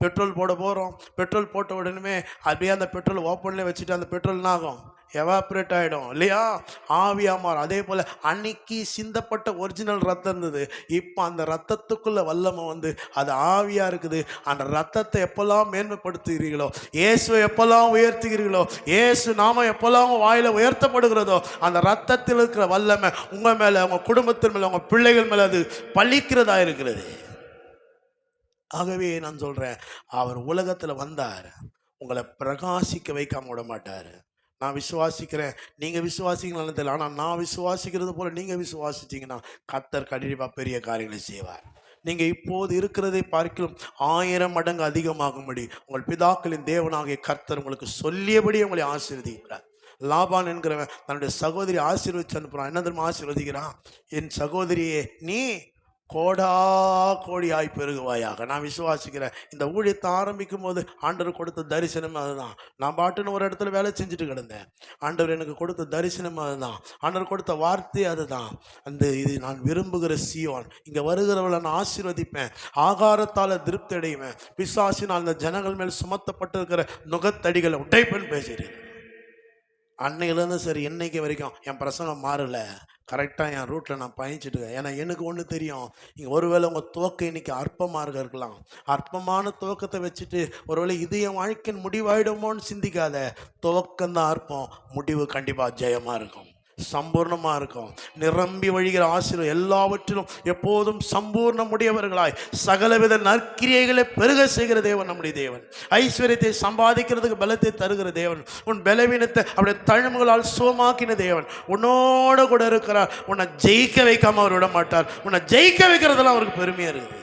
பெட்ரோல் போட போகிறோம், பெட்ரோல் போட்ட உடனே அப்படியே அந்த பெட்ரோல் ஓப்பன்லேயே வச்சுட்டு அந்த பெட்ரோல் என்ன ஆகும்? எவாப்ரேட் ஆகிடும் இல்லையா? ஆவியாக மாறும். அதே போல் அன்னைக்கு சிந்தப்பட்ட ஒரிஜினல் ரத்தம் இருந்தது. இப்போ அந்த ரத்தத்துக்குள்ள வல்லமை வந்து அது ஆவியாக இருக்குது. அந்த ரத்தத்தை எப்போல்லாம் மேன்மைப்படுத்துகிறீர்களோ, இயேசுவை எப்போல்லாம் உயர்த்துகிறீர்களோ, இயேசு நாம எப்போல்லாம் வாயில் உயர்த்தப்படுகிறதோ, அந்த ரத்தத்தில் இருக்கிற வல்லமை உங்கள் மேலே, உங்கள் குடும்பத்தின் மேலே, உங்கள் பிள்ளைகள் மேலே அது பழிக்கிறதா இருக்கிறது. ஆகவே நான் சொல்கிறேன், அவர் உலகத்தில் வந்தார், உங்களை பிரகாசிக்க வைக்காம விட மாட்டார். நான் விசுவாசிக்கிறேன், நீங்கள் விசுவாசிங்களான்னு தெரியல, ஆனால் நான் விசுவாசிக்கிறது போல் நீங்கள் விசுவாசிச்சிங்கன்னா கர்த்தர் கண்டிப்பாக பெரிய காரியங்களை செய்வார். நீங்கள் இப்போது இருக்கிறதை பார்க்கலாம் 1000 மடங்கு அதிகமாகும்படி உங்கள் பிதாக்களின் தேவனாகிய கர்த்தர் உங்களுக்கு சொல்லியபடி உங்களை ஆசீர்வதிக்கிறார். லாபான் என்கிறவன் தன்னுடைய சகோதரி ஆசீர்வதிச்சு அனுப்புகிறான். என்ன தெரியுமா ஆசீர்வதிக்கிறான்? என் சகோதரியே, நீ கோடா கோடியாய் பெருகுவாயாக. நான் விசுவாசிக்கிறேன். இந்த ஊழியத்தை ஆரம்பிக்கும் போது ஆண்டவர் கொடுத்த தரிசனம் அதுதான். நான் பாட்டுன்னு ஒரு இடத்துல வேலை செஞ்சுட்டு கிடந்தேன். ஆண்டவர் எனக்கு கொடுத்த தரிசனம் அதுதான். ஆண்டவர் கொடுத்த வார்த்தை அதுதான். இது நான் விரும்புகிற சீயோன், இங்கே வருகிறவளை நான் ஆசீர்வதிப்பேன், ஆகாரத்தால் திருப்தி அடைவேன், பிசாசினால் அந்த ஜனங்கள் மேல் சுமத்தப்பட்டிருக்கிற நுகத்தடிகளை உடைப்பேன் பேசுகிறேன். அன்னையிலேருந்து சரி இன்னைக்கு வரைக்கும் என் பிரசங்கம் மாறலை. கரெக்டாக என் ரூட்டில் நான் பயணிச்சுட்டுருக்கேன். ஏன்னா எனக்கு ஒன்று தெரியும், இங்கே ஒருவேளை உங்கள் துவக்கம் இன்றைக்கி அற்பமாக இருக்கலாம். அற்பமான துவக்கத்தை வச்சுட்டு ஒருவேளை இது என் வாழ்க்கையின் முடிவாயிடுமோன்னு சிந்திக்காத. துவக்கம்தான் அற்பம், முடிவு கண்டிப்பாக ஜெயமாக இருக்கும். சம்பூர்ணமாக இருக்கும். நிரம்பி வழிகிற ஆசீர்வாதம் எல்லாவற்றிலும் எப்போதும் சம்பூர்ணமுடையவர்களாய் சகலவித நற்கிரியைகளை பெருக செய்கிற தேவன் நம்முடைய தேவன். ஐஸ்வர்யத்தை சம்பாதிக்கிறதுக்கு பலத்தை தருகிற தேவன். உன் பலவீனத்தை அவருடைய தழும்புகளால் சுகமாக்கின தேவன் உன்னோட கூட இருக்கிறார். உன்னை ஜெயிக்க வைக்காம அவர் விட மாட்டார். உன்னை ஜெயிக்க வைக்கிறதுலாம் அவருக்கு பெருமையாக இருக்குது.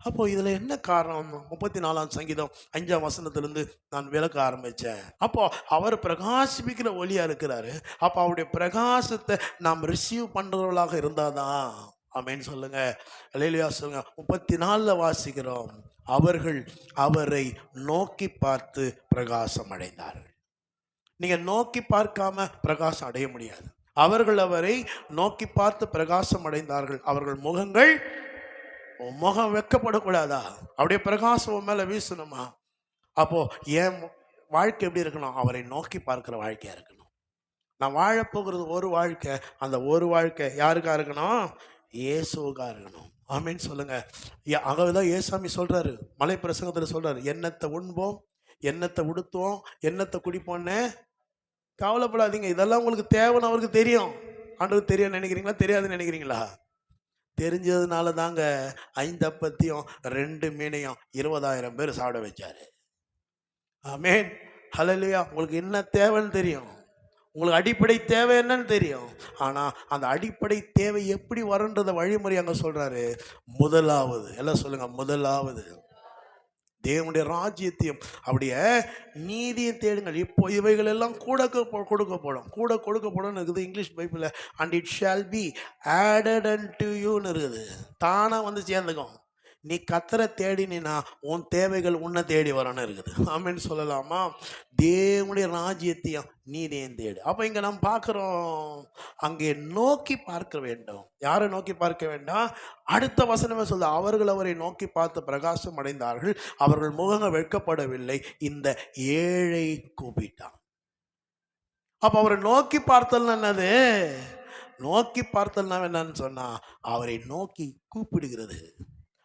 அப்போ இதுல என்ன காரணம்? 34ஆம் சங்கீதம் 5ஆம் வசனத்திலிருந்து நான் விளக்க ஆரம்பிச்சேன். அப்போ அவர் பிரகாசிப்பிக்கிற ஒளியா இருக்கிறாரு. அப்போ அவருடைய பிரகாசத்தை நாம் ரிசீவ் பண்றவர்களாக இருந்தாதான். ஆமென் சொல்லுங்க, அல்லேலூயா சொல்லுங்க. 34ல வாசிக்கிறோம், அவர்கள் அவரை நோக்கி பார்த்து பிரகாசம் அடைந்தார்கள். நீங்க நோக்கி பார்க்காம பிரகாசம் அடைய முடியாது. அவர்கள் அவரை நோக்கி பார்த்து பிரகாசம் அடைந்தார்கள். அவர்கள் முகங்கள், முகம் வெக்கப்படக்கூடாதா? அப்படியே பிரகாசம் மேல வீசணுமா? அப்போ என் வாழ்க்கை எப்படி இருக்கணும்? அவரை நோக்கி பார்க்கிற வாழ்க்கையா இருக்கணும். நான் வாழப்போகிறது ஒரு வாழ்க்கை. அந்த ஒரு வாழ்க்கை யாருக்கா இருக்கணும்? இயேசுக்கா இருக்கணும். ஆமீன் சொல்லுங்க. ஆகவேதான் ஏசாமி சொல்றாரு, மலை பிரசங்கத்துல சொல்றாரு, எண்ணத்தை உண்போம், எண்ணத்தை உடுத்துவோம், எண்ணத்தை குடிப்போன்னு கவலைப்படாதீங்க. இதெல்லாம் உங்களுக்கு தேவைன்னு அவருக்கு தெரியும். ஆண்டவருக்கு தெரியும் நினைக்கிறீங்களா? தெரியாதுன்னு நினைக்கிறீங்களா? தெரிஞ்சதுனால தாங்க 5 அப்பத்தையும் 2 மீனையும் 20,000 பேர் சாப்பிட வச்சாரு. ஆமென், ஹல்லேலூயா. உங்களுக்கு என்ன தேவைன்னு தெரியும், உங்களுக்கு அடிப்படை தேவை என்னன்னு தெரியும். ஆனால் அந்த அடிப்படை தேவை எப்படி வரன்றத வழிமுறை அங்கே சொல்றாரு. முதலாவது, எல்லாம் சொல்லுங்க, முதலாவது தேவனுடைய ராஜ்யத்தையும் அவருடைய நீதியை தேடுங்கள். இப்போ இவைகள் எல்லாம் கொடுக்கப்படும். கூட கொடுக்கப்படும் இருக்குது இங்கிலீஷ் பைபிளில். And it shall be added unto யூன்னு இருக்குது. தானாக வந்து சேர்ந்துக்கும். நீ கத்தரை தேடினா உன் தேவைகள் உன்னை தேடி வரணும் இருக்குது. ஆமென் சொல்லலாமா? தேவனுடைய ராஜ்யத்தையும் நீதியையும் தேடு. அப்போ இங்கே நம்ம பார்க்குறோம், அங்கே நோக்கி பார்க்க வேண்டும். யாரை நோக்கி பார்க்க வேண்டாம்? அடுத்த வசனமே சொல்ல, அவர்கள் அவரை நோக்கி பார்த்து பிரகாசம் அடைந்தார்கள், அவர்கள் முகங்கள் வெட்கப்படவில்லை, இந்த ஏழை கூப்பிட்டான். அப்போ அவரை நோக்கி பார்த்தல் என்னது? நோக்கி பார்த்தல்னா என்னன்னு சொன்னா, அவரை நோக்கி கூப்பிடுகிறது,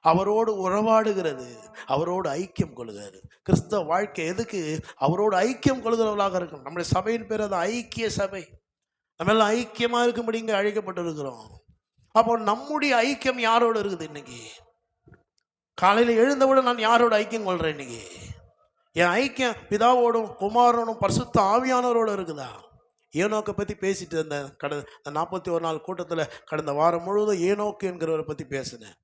அவரோடு உறவாடுகிறது, அவரோடு ஐக்கியம் கொள்கிறது. கிறிஸ்தவ வாழ்க்கை எதுக்கு? அவரோடு ஐக்கியம் கொள்கிறவர்களாக இருக்கும். நம்முடைய சபையின் பேர் அது ஐக்கிய சபை. நம்ம எல்லாம் ஐக்கியமாக இருக்கும்படி இங்கே அழைக்கப்பட்டு இருக்கிறோம். அப்போ நம்முடைய ஐக்கியம் யாரோடு இருக்குது? இன்னைக்கு காலையில் எழுந்தவுடன் நான் யாரோட ஐக்கியம் கொள்றேன்? இன்னைக்கு என் ஐக்கியம் பிதாவோடும் குமாரனும் பரிசுத்த ஆவியானவரோடு இருக்குதா? ஏனோக்கை பற்றி பேசிட்டு இருந்தேன். கடந்த 41 நாள் கூட்டத்தில் கடந்த வாரம் முழுவதும் ஏனோக்கு என்கிறவரை பற்றி பேசினேன்.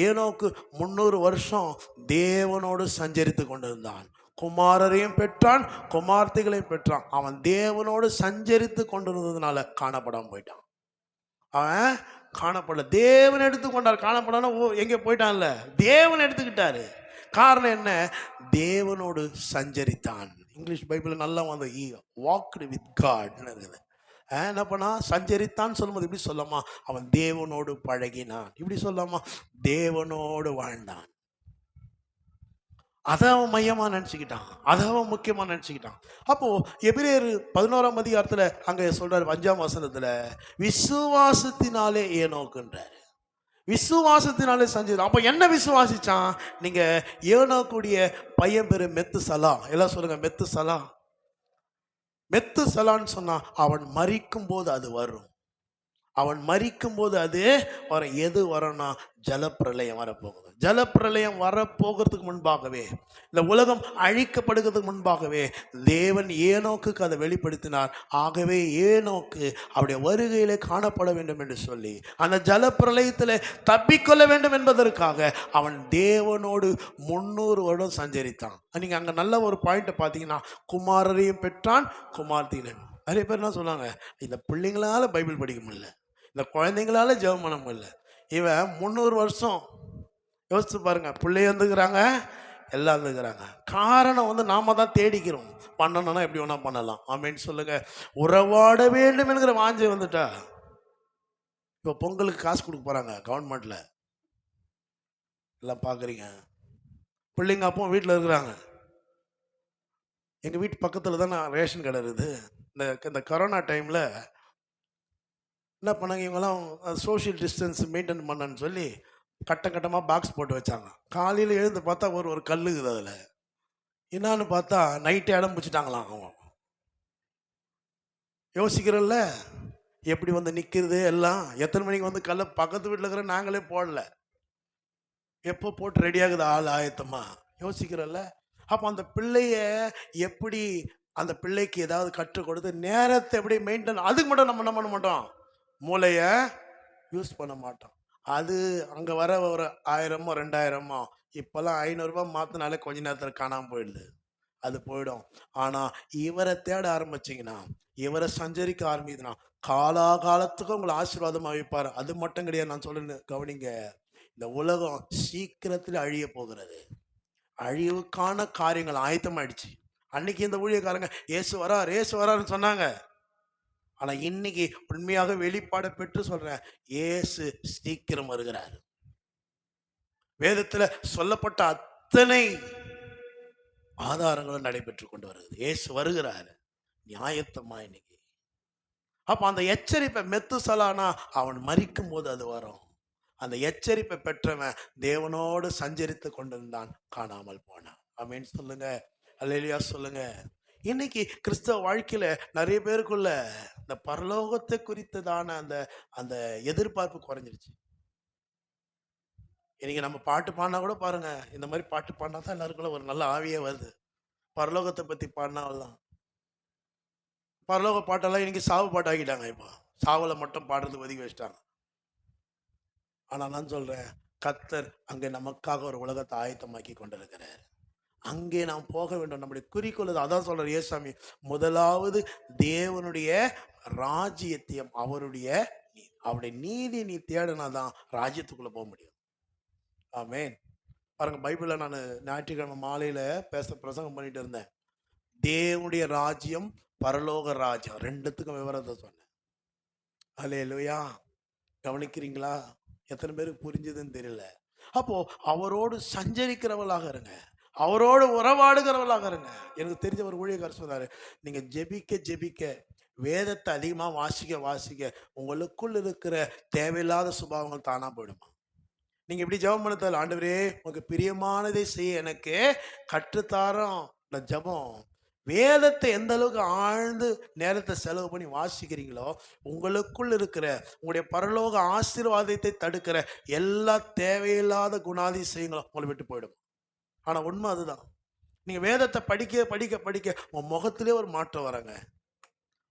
ஏனோக்கு 300 வருஷம் தேவனோடு சஞ்சரித்து கொண்டிருந்தான். குமாரரையும் பெற்றான், குமார்த்திகளையும் பெற்றான். அவன் தேவனோடு சஞ்சரித்து கொண்டிருந்ததுனால காணப்படாமல் போயிட்டான். அவன் காணப்படல, தேவன் எடுத்துக்கொண்டார். காணப்படான எங்கே போயிட்டான்ல, தேவன் எடுத்துக்கிட்டாரு. காரணம் என்ன? தேவனோடு சஞ்சரித்தான். இங்கிலீஷ் பைபிள் நல்லா வந்து he walked with God இருக்குது. என்ன பண்ணா? சஞ்சரித்தான் சொல்லும்போது இப்படி சொல்லாமா? அவன் தேவனோடு பழகினான். இப்படி சொல்லாமா? தேவனோடு வாழ்ந்தான். அதை அவன் மையமாக நினச்சிக்கிட்டான், அதை அவன் முக்கியமாக நினச்சிக்கிட்டான். அப்போது எபிரேயர் 11ஆம் அதிகாரத்தில் அங்கே சொல்கிறார் 5ஆம் வசனத்தில், விசுவாசத்தினாலே ஏனோக்குன்றார். விசுவாசத்தினாலே சஞ்சரித்தான். அப்போ என்ன விசுவாசிச்சான்? நீங்கள் ஏனோக்குடைய பையன் பேர் மெத்துசலா. எல்லாம் சொல்லுங்க, மெத்துசலா. மெத்துசலான்னு சொன்னா அவன் மரிக்கும் போது அது வரும். அவன் மரிக்கும் போது அது வரும். எது வரும்னா ஜலப்பிரளயம் வரப்போகுது. ஜலப்பிரளயம் வரப்போகிறதுக்கு முன்பாகவே, இந்த உலகம் அழிக்கப்படுகிறதுக்கு முன்பாகவே தேவன் ஏனோக்குக்கு அதை வெளிப்படுத்தினார். ஆகவே ஏனோக்கு அவருடைய வருகையிலே காணப்பட வேண்டும் என்று சொல்லி அந்த ஜலப்பிரளயத்தில் தப்பிக்கொள்ள வேண்டும் என்பதற்காக அவன் தேவனோடு 300 வருடம் சஞ்சரித்தான். நீங்கள் அங்கே நல்ல ஒரு பாயிண்ட்டை பார்த்தீங்கன்னா, குமாரரையும் பெற்றான், குமார்த்திகளையும். நிறைய பேர் என்ன சொன்னாங்க, இந்த பிள்ளைங்களால பைபிள் படிக்க முடியல, இந்த குழந்தைங்களால ஜெபம் பண்ண முடியல. இவன் 300 வருஷம் யோசிச்சு பாருங்க, பிள்ளைய வந்துக்கிறாங்க, எல்லாம் வந்துக்கிறாங்க. காரணம் வந்து நாம தான் தேடிக்கிறோம். பண்ணணும்னா எப்படி வேணா பண்ணலாம். ஆமேன்னு சொல்லுங்க. உறவாட வேண்டும் என்கிற வாஞ்சை வந்துட்டா. இப்போ பொங்கலுக்கு காசு கொடுக்க போறாங்க கவர்மெண்ட்ல, எல்லாம் பாக்குறீங்க. பிள்ளைங்க அப்போ வீட்டில் இருக்கிறாங்க. எங்க வீட்டு பக்கத்துல தான் ரேஷன் கடை இருக்குது. இந்த கொரோனா டைம்ல என்ன பண்ணாங்க, இவங்கெல்லாம் சோஷியல் டிஸ்டன்ஸ் மெயின்டைன் பண்ணன்னு சொல்லி கட்டமாக பாக்ஸ் போட்டு வச்சாங்க. காலையில் எழுந்து பார்த்தா ஒரு கல்லுக்குது அதில். என்னான்னு பார்த்தா நைட்டு இடம் பிடிச்சிட்டாங்களாம் அவங்க. யோசிக்கிறோம்ல, எப்படி வந்து நிற்கிறது எல்லாம். எத்தனை மணிக்கு வந்து கல்ல பக்கத்து வீட்டில் இருக்கிற நாங்களே போடல, எப்போ போட்டு ரெடி ஆகுது ஆள் ஆயத்தமா, யோசிக்கிறோம்ல. அப்போ அந்த பிள்ளைய எப்படி, அந்த பிள்ளைக்கு ஏதாவது கற்றுக் கொடுத்து நேரத்தை எப்படி மெயின்டைன், அதுக்கு மட்டும் நம்ம என்ன பண்ண மாட்டோம், மூளைய யூஸ் பண்ண மாட்டோம். அது அங்கே வர ஒரு 1000மோ 2000மோ, இப்போல்லாம் 500 ரூபாய் மாற்றினாலே கொஞ்ச நேரத்தில் காணாமல் போயிடுது, அது போயிடும். ஆனால் இவரை தேட ஆரம்பிச்சிங்கன்னா, இவரை சஞ்சரிக்க ஆரம்பிக்குதுன்னா காலாகாலத்துக்கும் உங்களை ஆசீர்வாதமாக வைப்பார். அது மட்டும் கிடையாது, நான் சொல்லுன்னு கவனிங்க, இந்த உலகம் சீக்கிரத்தில் அழிய போகிறது. அழிவுக்கான காரியங்கள் ஆயத்தமாயிடுச்சு. அன்னைக்கு இந்த ஊழியக்காரங்க ஏசு வரார் ஏசு வராருன்னு சொன்னாங்க. ஆனா இன்னைக்கு உண்மையாக வெளிப்பாடை பெற்று சொல்றேன், ஏசு சீக்கிரம் வருகிறார். வேதத்துல சொல்லப்பட்ட அத்தனை ஆதாரங்களும் நடைபெற்று கொண்டு வருகிறது. ஏசு வருகிறார், நியாயத்தமா இன்னைக்கு. அப்ப அந்த எச்சரிப்பை மெத்துசலானா அவன் மரிக்கும் போது அது வரும். அந்த எச்சரிப்பை பெற்றவன் தேவனோடு சஞ்சரித்து கொண்டிருந்தான், காணாமல் போனான். ஆமென் சொல்லுங்க, அல்லேலூயா சொல்லுங்க. இன்னைக்கு கிறிஸ்தவ வாழ்க்கையில நிறைய பேருக்குள்ள இந்த பரலோகத்தை குறித்ததான அந்த அந்த எதிர்பார்ப்பு குறைஞ்சிருச்சு. இன்னைக்கு நம்ம பாட்டு பாடினா கூட பாருங்க, இந்த மாதிரி பாட்டு பாடினா தான் எல்லாருக்குள்ள ஒரு நல்ல ஆவியே வருது. பரலோகத்தை பத்தி பாடினாலாம், பரலோக பாட்டெல்லாம் இன்னைக்கு சாவு பாட்டு ஆக்கிட்டாங்க. இப்போ சாவுல மட்டும் பாடுறது ஒதுக்கி வச்சிட்டாங்க. ஆனா நான் சொல்றேன், கர்த்தர் அங்கே நமக்காக ஒரு உலகத்தை ஆயத்தமாக்கி கொண்டிருக்கிறார். அங்கே நாம் போக வேண்டும். நம்முடைய குறிக்கோள் அதான் சொல்ற ஏசாமி, முதலாவது தேவனுடைய ராஜ்யத்தையும் அவருடைய நீதி நீ தேடினாதான் ராஜ்யத்துக்குள்ள போக முடியும். ஆமென். பாருங்க, பைபிள்ல நான் ஞாயிற்றுக்கிழமை மாலையில பிரசங்கம் பண்ணிட்டு இருந்தேன். தேவனுடைய ராஜ்யம் பரலோக ராஜ்யம் ரெண்டுத்துக்கும் விவரத்தை சொன்னேன். அல்லேலூயா. கவனிக்கிறீங்களா? எத்தனை பேருக்கு புரிஞ்சதுன்னு தெரியல. அப்போ அவரோடு சஞ்சரிக்கிறவர்களாக இருங்க, அவரோடு உறவாடுகிறவர்களாக இருங்க. எனக்கு தெரிஞ்ச ஒரு ஊழியக்காரர் சொன்னாரு, நீங்க ஜெபிக்க வேதத்தை அதிகமா வாசிக்க உங்களுக்குள் இருக்கிற தேவையில்லாத சுபாவங்கள் தானா போயிடுமா. நீங்க எப்படி ஜெபம் பண்ணத்தால், ஆண்டவரே உங்களுக்கு பிரியமானதை செய்ய எனக்கு கற்றுத்தாரோம் ஜெபம். வேதத்தை எந்த அளவுக்கு ஆழ்ந்து நேரத்தை செலவு பண்ணி வாசிக்கிறீங்களோ, உங்களுக்குள் இருக்கிற உங்களுடைய பரலோக ஆசீர்வாதத்தை தடுக்கிற எல்லா தேவையில்லாத குணாதிசயங்களும் உங்களை விட்டு போயிடும். ஆனா உண்மை அதுதான். நீங்க வேதத்தை படிக்க உங்க முகத்திலே ஒரு மாற்றம் வரங்க,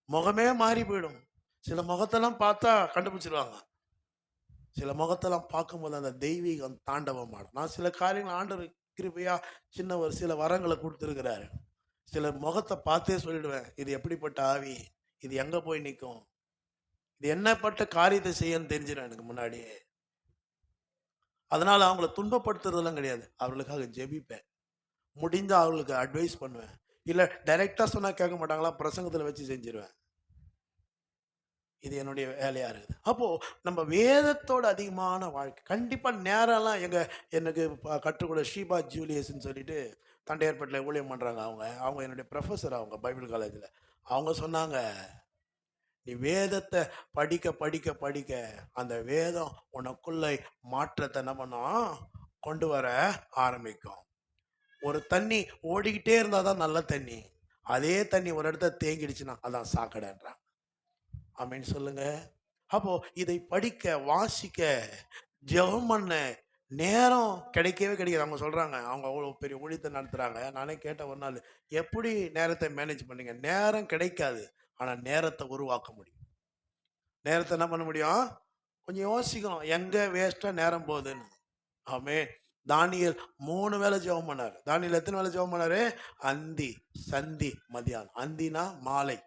முகமே மாறி போயிடும். சில முகத்தெல்லாம் பார்த்தா கண்டுபிடிச்சிருவாங்க, சில முகத்தெல்லாம் பார்க்கும்போது அந்த தெய்வீகம் தாண்டவம் ஆடும். நான் சில காரியங்கள் ஆண்டவர் கிருபையா சின்ன ஒரு சில வரங்களை கொடுத்துருக்கிறாரு. சில முகத்தை பார்த்தே சொல்லிடுவேன், இது எப்படிப்பட்ட ஆவி, இது எங்க போய் நிற்கும், இது என்னப்பட்ட காரியத்தை செய்யன்னு தெரிஞ்சிடும் எனக்கு முன்னாடியே. அதனால அவங்கள துன்பப்படுத்துறதெல்லாம் கிடையாது, அவர்களுக்காக ஜெபிப்பேன், முடிஞ்சா அவங்களுக்கு அட்வைஸ் பண்ணுவேன். இல்லை டைரெக்டாக சொன்னால் கேட்க மாட்டாங்களா, பிரசங்கத்தில் வச்சு செஞ்சிருவேன். இது என்னுடைய வேலையாக இருக்குது. அப்போது நம்ம வேதத்தோட அதிகமான வாழ்க்கை கண்டிப்பாக நேரம்லாம் எனக்கு கற்றுக்கூட ஷீபா ஜூலியஸ்ன்னு சொல்லிட்டு தண்டையார்பேட்டில் ஊழியம் பண்ணுறாங்க. அவங்க என்னுடைய ப்ரொஃபஸர், அவங்க பைபிள் காலேஜில். அவங்க சொன்னாங்க, நீ வேதத்தை படிக்க அந்த வேதம் உனக்குள்ள மாற்றத்தை என்ன பண்ணும், கொண்டு வர ஆரம்பிக்கும். ஒரு தண்ணி ஓடிக்கிட்டே இருந்தால் தான் நல்ல தண்ணி, அதே தண்ணி ஒரு இடத்த தேங்கிடுச்சுன்னா அதான் சாக்கடைன்றாங்க. ஆமீன் சொல்லுங்க. அப்போ இதை படிக்க வாசிக்க ஜெபம் பண்ண நேரம் கிடைக்கவே கிடைக்காது. அவங்க சொல்றாங்க, அவங்க அவ்வளோ பெரிய ஊழியத்தை நடத்துறாங்க. நானே கேட்ட ஒரு நாள், எப்படி நேரத்தை மேனேஜ் பண்ணீங்க? நேரம் கிடைக்காது, ஆனால் நேரத்தை உருவாக்க முடியும். நேரத்தை என்ன பண்ண முடியும்? கொஞ்சம் யோசிக்கணும், எங்க வேஸ்டா நேரம் போகுதுன்னு. ஆமென். தானியேல் 3 வேளை ஜெபம் பண்ணாரு. தானியேல் எத்தனை வேளை ஜெபம் பண்ணாரு? அந்தி, சந்தி, மதியானம். அந்தினா மாலை,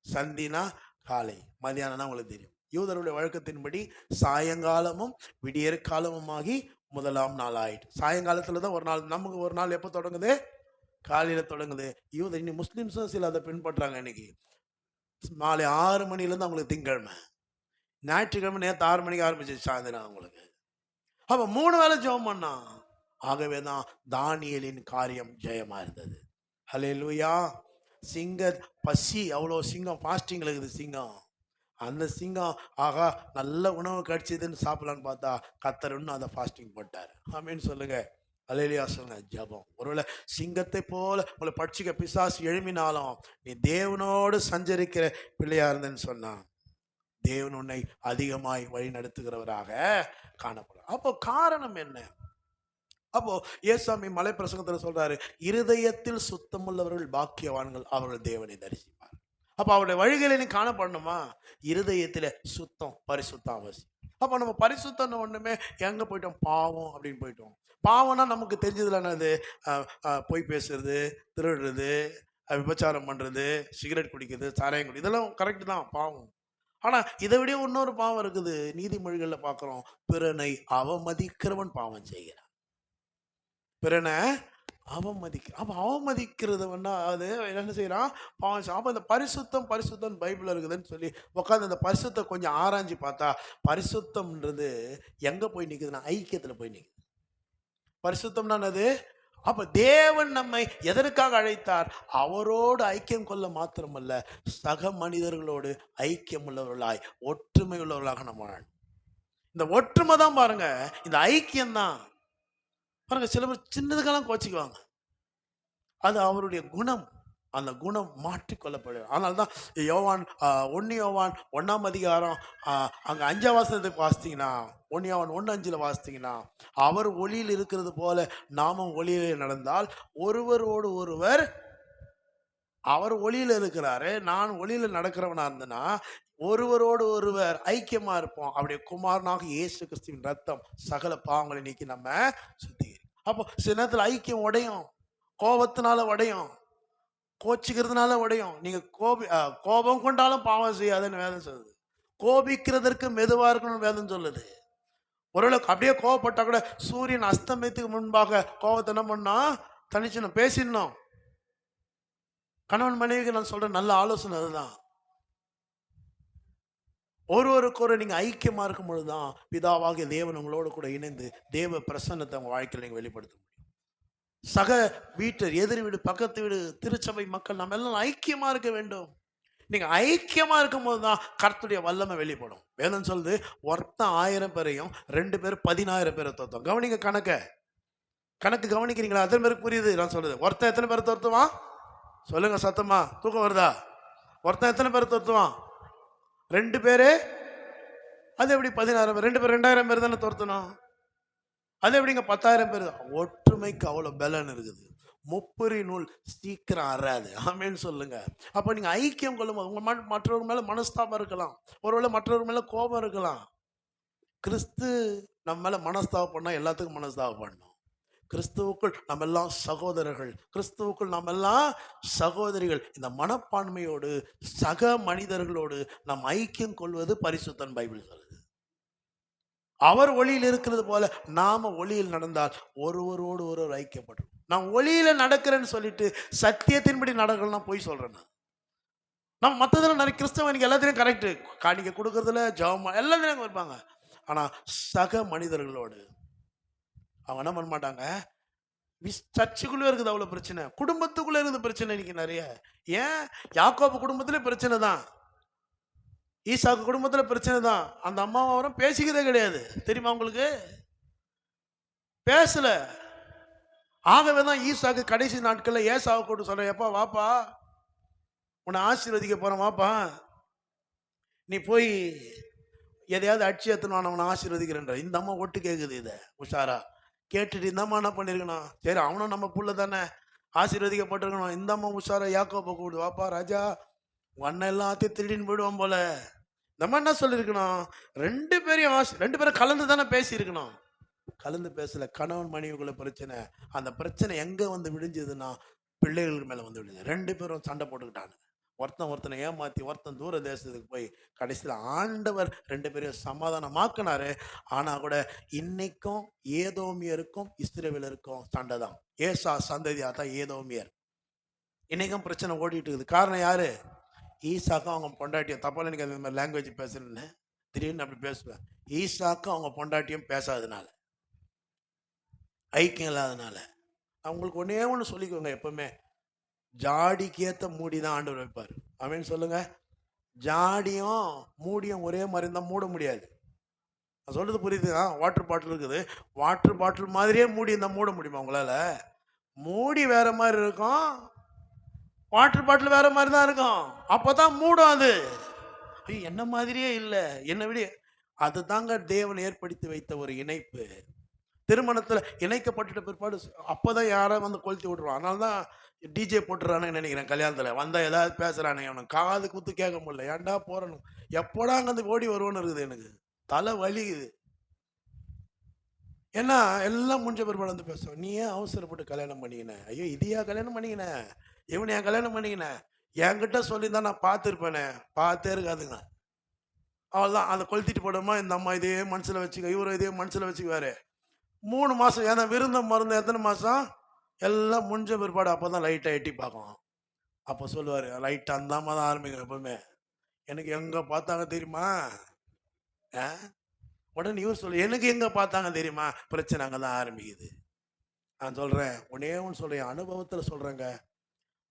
சந்தினா காலை, மதியானம்னா உங்களுக்கு தெரியும். யூதருடைய வழக்கத்தின்படி சாயங்காலமும் விடியற் காலமுமாகி முதலாம் நாள் ஆயிட்டு. சாயங்காலத்துல தான் ஒரு நாள், நமக்கு ஒரு நாள் எப்போ தொடங்குது? காலையில தொடங்குது. யூதர், இன்னைக்கு முஸ்லிம்ஸும் சில அதை பின்பற்றாங்க. இன்னைக்கு மாலை 6 மணிலேருந்து அவங்களுக்கு திங்கக்கிழமை, ஞாயிற்றுக்கிழமை நேற்று 6 மணிக்கு ஆரம்பிச்சிச்சு சாயந்தரம் அவங்களுக்கு. அப்ப 3 வேளை ஜெபம் பண்ணா. ஆகவே தான் தானியேலின் காரியம் ஜெயமா இருந்தது. ஹல்லேலூயா. சிங்க பசி, அவ்வளோ சிங்கம் ஃபாஸ்டிங்ல இருக்குது சிங்கம். அந்த சிங்கம் ஆகா நல்ல உணவு கிடைச்சதுன்னு சாப்பிடலான்னு பார்த்தா கர்த்தர் இன்னும் அதை ஃபாஸ்டிங் போட்டார். ஆமீன் சொல்லுங்க. அல்லேலூயா சொல்லுங்க. ஜெபம். ஒருவேளை சிங்கத்தை போல உங்களை பட்சிக்க பிசாசு எழும்பினாலும் நீ தேவனோடு சஞ்சரிக்கிற பிள்ளையா இருந்தேன்னு சொன்னா தேவன் உன்னை அதிகமாய் வழி நடத்துகிறவராக காணப்படும். அப்போ காரணம் என்ன? அப்போ ஏசாமி மலை பிரசங்கத்தில் சொல்றாரு, இருதயத்தில் சுத்தமுள்ளவர்கள் பாக்கியவான்கள், அவர்கள் தேவனை தரிசிப்பார். அப்ப அவருடைய வழிகளை நீ காணப்படணுமா? இருதயத்துல சுத்தம், பரிசுத்தம் அவசியம். அப்ப நம்ம பரிசுத்தம் ஒண்ணுமே எங்க போயிட்டோம்? பாவம் அப்படின்னு போயிட்டோம். பாவம்னா நமக்கு தெரிஞ்சதுல என்னது? பொய் பேசுறது, திருடுறது, விபச்சாரம் பண்றது, சிகரெட் குடிக்கிறது, சாராயம் குடி, இதெல்லாம் கரெக்ட் தான், பாவம். ஆனா இதை விட இன்னொரு பாவம் இருக்குது. நீதிமொழிகள்ல பாக்குறோம், பிறனை அவமதிக்கிறவன் பாவம் செய்கிறான். பிறனை அப்ப அவமதிக்கிறது அது என்ன செய்யறான்? பாவம். அப்ப இந்த பரிசுத்தம் பைபிள் இருக்குதுன்னு சொல்லி உட்காந்து அந்த பரிசுத்தம் கொஞ்சம் ஆராய்ச்சி பார்த்தா, பரிசுத்தம்ன்றது எங்க போய் நிக்குதுன்னா ஐக்கியத்துல போய் நிக்குது. பரிசுத்தம்னா என்னது? அப்ப தேவன் நம்மை எதற்காக அழைத்தார்? அவரோடு ஐக்கியம் கொள்ள மாத்திரமல்ல, சக மனிதர்களோடு ஐக்கியம் உள்ளவர்களாய், ஒற்றுமை உள்ளவர்களாக நம்ம. இந்த ஒற்றுமை தான் பாருங்க, இந்த ஐக்கியம் தான் பாருங்க. சில பேர் சின்னதுக்கெல்லாம் கோச்சிக்குவாங்க, அது அவருடைய குணம். அந்த குணம் மாற்றிக்கொள்ளப்படும். அதனால தான் யோவான் 1 யோவான் 1ஆம் அதிகாரம் அங்கே 5ஆம் வசனத்தை வாசித்தீங்கன்னா, 1 யோவான் 1:5 வாசித்தீங்கன்னா, அவர் ஒளியில் இருக்கிறது போல நாமும் ஒளியிலே நடந்தால் ஒருவரோடு ஒருவர், அவர் ஒளியில் இருக்கிறாரு, நான் ஒளியில் நடக்கிறவனா இருந்தேன்னா ஒருவரோடு ஒருவர் ஐக்கியமா இருப்போம். அவருடைய குமாரனாக இயேசு கிறிஸ்துவின் ரத்தம் சகல பாவங்களை நீக்கி நம்ம சுத்திகரிக்கும். அப்போ சில நேரத்தில் ஐக்கியம் உடையும், கோபத்தினால உடையும், கோச்சிக்கிறதுனால உடையும். நீங்க கோபம் கொண்டாலும் பாவம் செய்யாதுன்னு வேதம் சொல்லுது. கோபிக்கிறதற்கு மெதுவா இருக்கணும்னு வேதம் சொல்லுது. ஓரளவுக்கு அப்படியே கோவப்பட்டா கூட சூரியன் அஸ்தமயத்துக்கு முன்பாக கோபத்தை என்ன பண்ணா தனிச்சு பேசிடணும். கணவன் மனைவிக்கு நான் சொல்ற நல்ல ஆலோசனை அதுதான். ஒருவருக்கு நீங்க ஐக்கியமா இருக்கும் பொழுதுதான் பிதாவாகிய தேவன் உங்களோடு கூட இணைந்து தேவ பிரசன்னத்தை உங்க வாழ்க்கையில் நீங்க வெளிப்படுத்த முடியும். சக வீட்டர், எதிர் வீடு, பக்கத்து வீடு, திருச்சபை மக்கள் நம்ம எல்லாம் ஐக்கியமா இருக்க வேண்டும். நீங்க ஐக்கியமா இருக்கும் போதுதான் கர்த்தருடைய வல்லமை வெளிப்படும். வேதம் சொல்லுது, ஒருத்தன் 1000 பேரையும் 2 பேர் 10,000 பேரை தோத்தோம். கவனிங்க, கணக்கு கவனிக்கிறீங்களா? அத்தனை பேருக்கு புரியுது நான் சொல்றது? ஒருத்தன் எத்தனை பேரை தோத்துவான் சொல்லுங்க சத்தமா, தூக்கம் வருதா? ஒருத்தன் எத்தனை பேரை தோத்துவான்? 2 பேரு. அது எப்படி 16 பேர்? 2 பேர் 2000 பேர் தானே தோர்த்தணும். அது எப்படிங்க 10,000 பேர்? ஒற்றுமைக்கு அவ்வளவு பலன் இருக்குது. முப்பரி நூல் சீக்கிரம் அறாது. ஆமேன்னு சொல்லுங்க. அப்ப நீங்க ஐக்கியம் கொள்ளும் போது உங்க மற்றவங்க மேல மனஸ்தாபம் இருக்கலாம், ஒருவேளை மற்றவங்க மேல கோபம் இருக்கலாம். கிறிஸ்து நம்ம மேல மனஸ்தாபம் பண்ணா எல்லாத்துக்கும் மனஸ்தாபம் பண்ணணும். கிறிஸ்துவுக்குள் நம்ம எல்லாம் சகோதரர்கள், கிறிஸ்துவுக்குள் நம்ம எல்லாம் சகோதரிகள். இந்த மனப்பான்மையோடு சக மனிதர்களோடு நாம் ஐக்கியம் கொள்வது பரிசுத்தம் பைபிள் சொல்லுது. அவர் ஒளியில் இருக்கிறது போல நாம ஒளியில் நடந்தால் ஒருவரோடு ஒருவர் ஐக்கியப்படும். நான் ஒளியில நடக்கிறேன்னு சொல்லிட்டு சத்தியத்தின்படி நடக்கலாம் போய் சொல்றேன். நம்ம மற்றதெல்லாம் நிறைய கிறிஸ்தவனுக்கு எல்லாத்தையும் கரெக்ட், காணிக்க கொடுக்கறதுல ஜெபம் எல்லாத்தையும் இருப்பாங்க. ஆனா சக மனிதர்களோடு அவங்க என்ன பண்ண மாட்டாங்க. சர்ச்சுக்குள்ளே இருக்குது அவ்வளவு பிரச்சனை, குடும்பத்துக்குள்ள இருக்குது பிரச்சனை இன்னைக்கு நிறைய. ஏன்? யாக்கோபு குடும்பத்திலே பிரச்சனை தான், ஈசாக்கு குடும்பத்துல பிரச்சனை தான். அந்த அம்மாவும் அவரும் பேசிக்கிறதே கிடையாது, தெரியுமா உங்களுக்கு? பேசல. ஆகவே தான் ஈசாக்கு கடைசி நாட்கள்ல ஏசாவை கூட்டு சொல்றேன், எப்பா வாப்பா, உன்னை ஆசீர்வதிக்க போறேன், வாப்பா நீ போய் எதையாவது அடிச்சு எத்தனை உன்னை ஆசீர்வதிக்கிறேன்ற. இந்த அம்மா ஒட்டு கேட்குது, இதை உஷாரா கேட்டுட்டு இந்த அம்மா என்ன பண்ணிருக்கணும், சரி அவனும் நம்ம புள்ள தானே ஆசீர்வதிக்கப்பட்டிருக்கணும். இந்த அம்மா உஷாரா யாக்கோபை கூப்பிடு, வாப்பா ராஜா உன்னை எல்லாத்தையும் திருடின்னு போயிடுவான் போல. நம்ம என்ன சொல்லியிருக்கணும், 2 பேரும் கலந்து தானே பேசியிருக்கணும். கலந்து பேசல. கணவன் மனைவிக்குள்ள பிரச்சனை. அந்த பிரச்சனை எங்க வந்து விடிஞ்சதுன்னா பிள்ளைகளுக்கு மேல வந்து விடுது. 2 பேரும் சண்டை போட்டுக்கிட்டாங்க. ஒருத்தனை ஏமாத்தி ஒருத்தன் தூர தேசத்துக்கு போய் கடைசியில் ஆண்டவர் 2 பேரையும் சமாதானமாக்குனாரு. ஆனா கூட இன்னைக்கும் ஏதோமியருக்கும் இஸ்ரவேலருக்கும் சண்டை தான். ஏசா சந்ததியா தான் ஏதோமியர். இன்னைக்கும் பிரச்சனை ஓடிட்டு இருக்குது. காரணம் யாரு? ஈசாக்கும் அவங்க பொண்டாட்டியும். தப்பால எனக்கு அந்த மாதிரி லாங்குவேஜ் பேசுறேன்னு திடீர்னு அப்படி பேசுவேன். ஈசாக்கும் அவங்க பொண்டாட்டியும் பேசாததுனால, ஐக்கியம் இல்லாதனால. அவங்களுக்கு ஒன்னே ஒன்று சொல்லிக்கோங்க, எப்பவுமே ஜாடிக்கு ஏற்ற மூடி தான் ஆண்டவர் வைப்பார். அவன் சொல்லுங்க, ஜாடியும் மூடியும் ஒரே மாதிரி இருந்தால் மூட முடியாது. நான் சொல்றது புரியுது? வாட்டர் பாட்டில் இருக்குது. வாட்டர் பாட்டில் மாதிரியே மூடி இருந்தால் மூட முடியுமா உங்களால்? மூடி வேற மாதிரி இருக்கும், வாட்டர் பாட்டில் வேற மாதிரி தான் இருக்கும். அப்பதான் மூடும் அது. என்ன மாதிரியே இல்லை, என்ன விட. அது தாங்க தேவன் ஏற்படுத்தி வைத்த ஒரு இணைப்பு. திருமணத்தில் இணைக்கப்பட்டுட்ட பிற்பாடு அப்போதான் யாரும் வந்து கொளுத்தி விட்டுருவான். அதனால தான் டிஜே போட்டுறானுன்னு நினைக்கிறேன். கல்யாணத்தில் வந்தால் ஏதாவது பேசுகிறானுங்க, அவனுக்கு காது குத்து கேட்க முடியல. ஏன்டா போறணும், எப்போடா அங்கே ஓடி வருவோன்னு இருக்குது. எனக்கு தலை வலிக்குது. ஏன்னா எல்லாம் முடிஞ்ச பிற்பாடு வந்து பேசுவோம். நீ ஏன் அவசரப்பட்டு கல்யாணம் பண்ணிக்கின? ஐயோ, இதையா கல்யாணம் பண்ணிக்கின? இவனை ஏன் கல்யாணம் பண்ணிக்கின? என்கிட்ட சொல்லியிருந்தா நான் பார்த்துருப்பேனே. பார்த்தே இருக்காதுங்க. அவள்தான் அதை கொளுத்திட்டு போடுமா, இந்த அம்மா இதே மனசில் வச்சுக்க, இவரை இதே மனசில் வச்சுக்குவாரு. 3 மாதம் ஏன்னா விருந்த மருந்து எத்தனை மாதம் எல்லாம் முடிஞ்ச பிற்பாடு அப்போ தான் லைட்டாக எட்டி பார்க்கும். அப்போ சொல்லுவார், லைட்டாக அந்த அம்மா தான் ஆரம்பிக்கும் எப்பவுமே. எனக்கு எங்கே பார்த்தாங்க தெரியுமா? உடனே இவர் சொல்லு, எனக்கு எங்கே பார்த்தாங்க தெரியுமா? பிரச்சனை அங்கே தான் ஆரம்பிக்குது. நான் சொல்கிறேன், ஒன்னே ஒன்று சொல்கிறேன், அனுபவத்தில் சொல்கிறேங்க.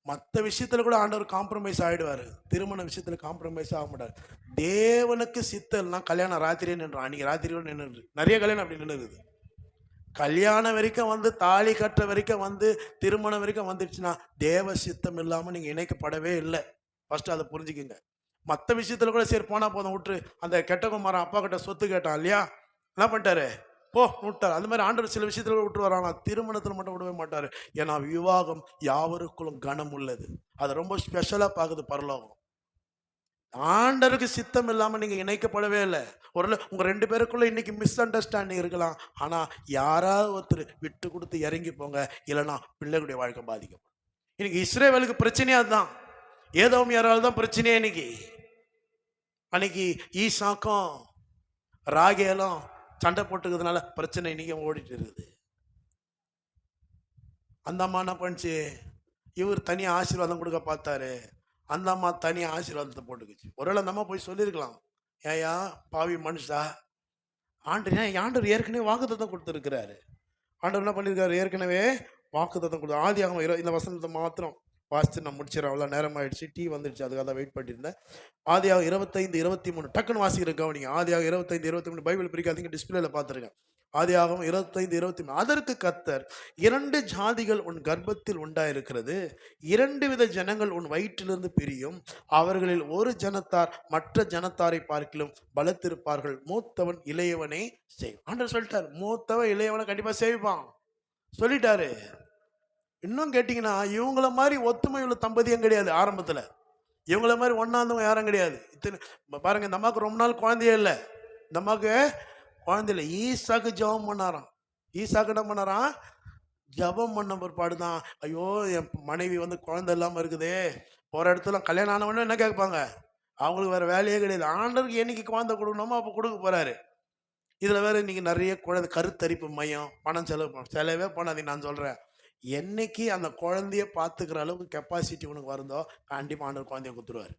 மற்ற விஷயத்தில் கூட ஆண்டவர் காம்ப்ரமைஸ் ஆகிடுவார். திருமண விஷயத்தில் காம்ப்ரமைஸ் ஆக மாட்டார். தேவனுக்கு சித்தல்னா கல்யாணம் ராத்திரியே நின்றும். அன்றைக்கி ராத்திரியோடு நின்று நிறைய கல்யாணம் அப்படி நின்றுது. கல்யாணம் வரைக்கும் வந்து தாலி கட்டுற வரைக்கும் வந்து திருமணம் வரைக்கும் வந்துடுச்சுன்னா தேவ சித்தம் இல்லாமல் நீங்கள் இணைக்கப்படவே இல்லை. ஃபர்ஸ்ட் அதை புரிஞ்சுக்குங்க. மற்ற விஷயத்தில் கூட சரி போனால் போதும் விட்டுரு. அந்த கெட்டகுமாரன் அப்பா கிட்ட சொத்து கேட்டான் இல்லையா, என்ன பண்ணிட்டாரு? போ விட்டார். அந்த மாதிரி ஆண்டவர் சில விஷயத்தில் கூட விட்டு வரானா, திருமணத்தில் மட்டும் விடவே மாட்டார். ஏன்னா விவாகம் யாவருக்குள்ளும் கனம் உள்ளது. அதை ரொம்ப ஸ்பெஷலாக பார்க்குது பரலோகம். ஆண்டருக்கு சித்தம் இல்லாமல் நீங்கள் இணைக்கப்படவே இல்லை. ஒரு உங்கள் 2 பேருக்குள்ள இன்னைக்கு மிஸ் அண்டர்ஸ்டாண்டிங் இருக்கலாம். ஆனால் யாராவது ஒருத்தர் விட்டு கொடுத்து இறங்கி போங்க, இல்லைன்னா பிள்ளைகளுடைய வாழ்க்கை பாதிக்கப்படும். இன்னைக்கு இஸ்ரேவேலுக்கு பிரச்சனையே அதுதான். ஏதோம் யாரால் தான் பிரச்சனையே. அன்னைக்கு ஈசாக்கும் ராகேலும் சண்டை போட்டுக்கிறதுனால பிரச்சனை இன்னைக்கு ஓடிட்டு இருக்குது. அந்த அம்மா என்ன பண்ணுச்சு, இவர் தனியாக ஆசீர்வாதம் கொடுக்க பார்த்தாரு. அந்த அம்மா தனியாக ஆசீர்வாதத்தை போட்டுக்குச்சு. ஒருவேளை அந்த அம்மா போய் சொல்லியிருக்கலாம், ஏயா பாவி மனுஷா, ஆண்டவர் ஏற்கனவே வாக்குத்தத்தம் கொடுத்துருக்கிறாரு. ஆண்டவர் என்ன பண்ணியிருக்காரு, ஏற்கனவே வாக்குத்தத்தம் கொடுத்து ஆதியாகமம் இந்த வசனத்தை மாத்திரம் வாசித்து நான் முடிச்சிடறேன். அவ்வளோ நேரம் ஆயிடுச்சு, டீ வந்துடுச்சு, அதுக்காக தான் வெயிட் பண்ணியிருந்தேன். ஆதியாகம் 25-23 டக்குன்னு வாசிக்கிறேன் கவனிங்க. ஆதியாகம் 25-23 பைபிள் பிரிக்காதீங்க, டிஸ்பிளேல பார்த்துருங்க. ஆதியாகம் 25-23 அதற்கு கர்த்தர், 2 ஜாதிகள் உன் கர்ப்பத்தில் உண்டாயிருக்கிறது, 2 வித ஜனங்கள் உன் வயிற்றிலிருந்து பிரியும், அவர்களில் ஒரு ஜனத்தார் மற்ற ஜனத்தாரை பார்க்கிலும் பலத்திருப்பார்கள், மூத்தவன் இளையவனை செய்வான். ஆண்டவர் சொல்லிட்டார், மூத்தவன் இளையவனை கண்டிப்பா செய்வான் சொல்லிட்டாரு. இன்னும் கேட்டீங்கன்னா இவங்கள மாதிரி ஒத்துமை உள்ள தம்பதியும் கிடையாது. ஆரம்பத்தில் இவங்கள மாதிரி ஒன்னாந்தவங்க யாரும் கிடையாது. இத்தனை பாருங்க, இந்த அம்மாவுக்கு ரொம்ப நாள் குழந்தையே இல்லை. இந்த அம்மாவுக்கு குழந்தை இல்லை. ஈசாக்கு ஜபம் பண்ணாராம். ஈசாக்கு என்ன பண்ணாராம்? ஜபம் பண்ண பிற்பாடு தான், ஐயோ என் மனைவி வந்து குழந்தை இல்லாமல் இருக்குதே. போகிற இடத்துல கல்யாணம் ஆனவொன்னே என்ன கேட்பாங்க? அவங்களுக்கு வேறு வேலையே கிடையாது. ஆண்டவருக்கு என்னைக்கு குழந்தை கொடுக்கணுமோ அப்போ கொடுக்க போகிறாரு. இதில் வேறு இன்றைக்கி நிறைய குழந்தை கருத்தரிப்பு மையம், பணம் செலவே பண்ணாதீங்க. நான் சொல்கிறேன், என்னைக்கு அந்த குழந்தைய பார்த்துக்கிற அளவுக்கு கெப்பாசிட்டி உனக்கு வருதோ கண்டிப்பாக ஆண்டவர் குழந்தைய கொடுத்துருவார்.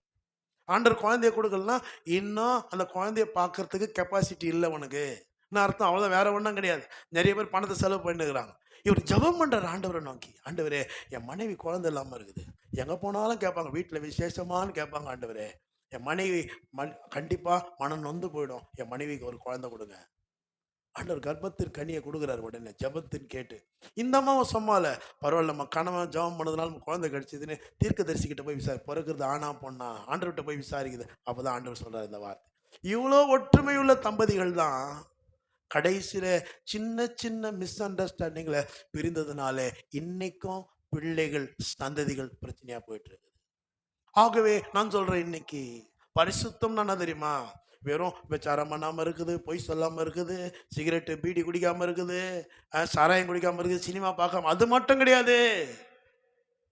ஆண்டவர் குழந்தைய கொடுக்கலன்னா இன்னும் அந்த குழந்தைய பார்க்கறதுக்கு கெப்பாசிட்டி இல்லை உனக்கு நான் அர்த்தம். அவ்வளோதான், வேற ஒன்றும் கிடையாது. நிறைய பேர் பணத்தை செலவு பண்ணிக்கிறாங்க. இவர் ஜபம் பண்ணுறார் ஆண்டவரை நோக்கி, ஆண்டவரே என் மனைவி குழந்தை இல்லாமல் இருக்குது, எங்கே போனாலும் கேட்பாங்க, வீட்டில் விசேஷமானு கேட்பாங்க, ஆண்டவரே என் மனைவி கண்டிப்பாக மனம் நொந்து போயிடும், என் மனைவிக்கு ஒரு குழந்தை கொடுங்க. ஆண்டவர் கர்ப்பத்தின் கனியை கொடுக்குறாரு உடனே ஜபத்தின் கேட்டு. இந்த அம்மாவை சொன்னால பரவாயில்ல, நம்ம கணவன் ஜபம் பண்ணதுனால நம்ம குழந்தை கிடைச்சதுன்னு தீர்க்க தரிசிக்கிட்ட போய் பிறகுறது ஆனா பொண்ணா ஆண்டவர்கிட்ட போய் விசாரிக்குது. அப்போதான் ஆண்டவர் சொல்றாரு இந்த வார்த்தை. இவ்வளோ ஒற்றுமையுள்ள தம்பதிகள் தான் கடைசியில சின்ன சின்ன மிஸ் அண்டர்ஸ்டாண்டிங்ல பிரிந்ததுனால இன்னைக்கும் பிள்ளைகள் சந்ததிகள் பிரச்சனையா போயிட்டு இருக்குது. ஆகவே நான் சொல்றேன், இன்னைக்கு பரிசுத்தம் என்ன தெரியுமா? வெறும் விசாரம் பண்ணாமல் இருக்குது, பொய் சொல்லாமல் இருக்குது, சிகரெட்டு பீடி குடிக்காமல் இருக்குது, சாராயம் குடிக்காமல் இருக்குது, சினிமா பார்க்காம, அது மட்டும் கிடையாது.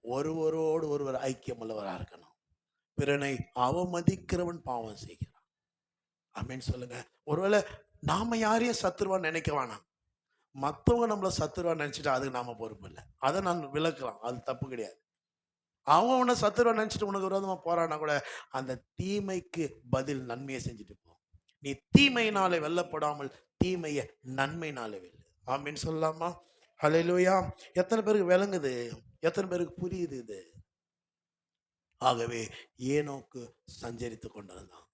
ஒருவரோடு ஒருவர் ஐக்கியம் உள்ளவராக இருக்கணும். பிறனை அவமதிக்கிறவன் பாவம் செய்கிறான். ஆமேன்னு சொல்லுங்க. ஒருவேளை நாம யாரையும் சத்துருவான்னு நினைக்க வேணாம். மற்றவங்க நம்மள சத்துருவான்னு நினைச்சிட்டு அதுக்கு நாம பொறுப்பு இல்லை. அதை நான் விளக்கலாம், அது தப்பு கிடையாது. அவங்க உன்னை சத்துருவா நினைச்சிட்டு உனக்கு விரோதமாக போறானா கூட அந்த தீமைக்கு பதில் நன்மையை செஞ்சுட்டு போ. நீ தீமையினாலே வெல்லப்படாமல் தீமையை நன்மையினாலே வெல்லு. ஆமீன் சொல்லலாமா? ஹல்லேலூயா. எத்தனை பேருக்கு விளங்குது? எத்தனை பேருக்கு புரியுது இது? ஆகவே ஏனோக்கு சஞ்சரித்து கொண்டிருந்தான்.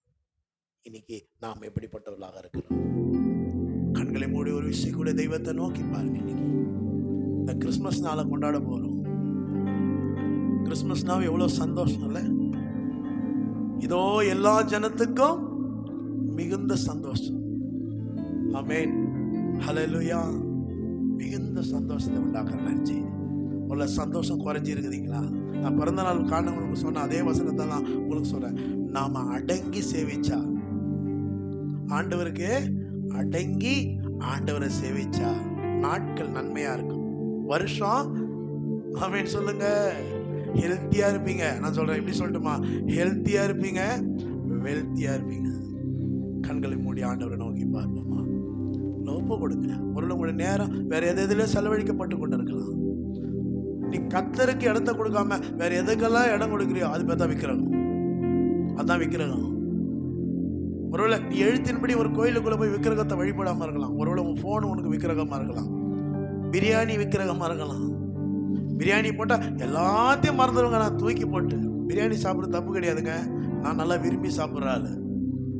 இன்னைக்கு நாம் எப்படிப்பட்டவர்களாக இருக்கிறோம்? கண்களை மூடி ஒரு விஷயம் கூட தெய்வத்தை நோக்கி பாருங்க. இன்னைக்கு இந்த கிறிஸ்மஸ் நாளை கொண்டாட போறோம். கிறிஸ்மஸ்னாவே எவ்வளவு சந்தோஷம் இல்லை? இதோ எல்லா ஜனத்துக்கும் மிகுந்த சந்தோஷம். ஆமென், ஹல்லேலூயா. மிகுந்த சந்தோஷத்தை உண்டாக்குற நன்றி. உள்ள சந்தோஷம் குறைஞ்சி இருக்குதுங்களா? நான் பிறந்த நாள் காரணங்களுக்கு சொன்ன அதே வசனத்தை தான் உங்களுக்கு சொல்றேன். நாம அடங்கி சேவிச்சா, ஆண்டவருக்கு அடங்கி ஆண்டவரை சேவிச்சா நாட்கள் நன்மையா இருக்கும். வருஷம் ஆமென் சொல்லுங்க, ஹெல்த்தியா இருப்பீங்க. நான் சொல்றேன், எப்படி சொல்லட்டுமா? ஹெல்த்தியா இருப்பீங்க, வெல்த்தியா இருப்பீங்க. கண்களை மூடி ஆண்டவரை நோக்கி பார்ப்போமா? ஒப்பு கொடுங்க. ஒரு உங்களுடைய நேரம் வேற எதுல செலவழிக்கப்பட்டு கொண்டு இருக்கலாம். நீ கர்த்தருக்கு இடத்தை கொடுக்காம வேற எதுக்கெல்லாம் இடம் கொடுக்குறியோ அது பேர் தான் விக்கிரகம். அதான் விக்கிரகம். ஒருவேளை நீ எழுத்தின்படி ஒரு கோயிலுக்குள்ள போய் விக்கிரகத்தை வழிபடாம இருக்கலாம். ஒருவேளை உன் போன் உனக்கு விக்கிரகமா இருக்கலாம். பிரியாணி விக்கிரகமா இருக்கலாம். பிரியாணி போட்டா எல்லாத்தையும் மறந்துடுவாங்க. நான் தூக்கி போட்டு பிரியாணி சாப்பிட்றது தப்பு கிடையாதுங்க. நான் நல்லா விரும்பி சாப்பிட்ற ஆளு.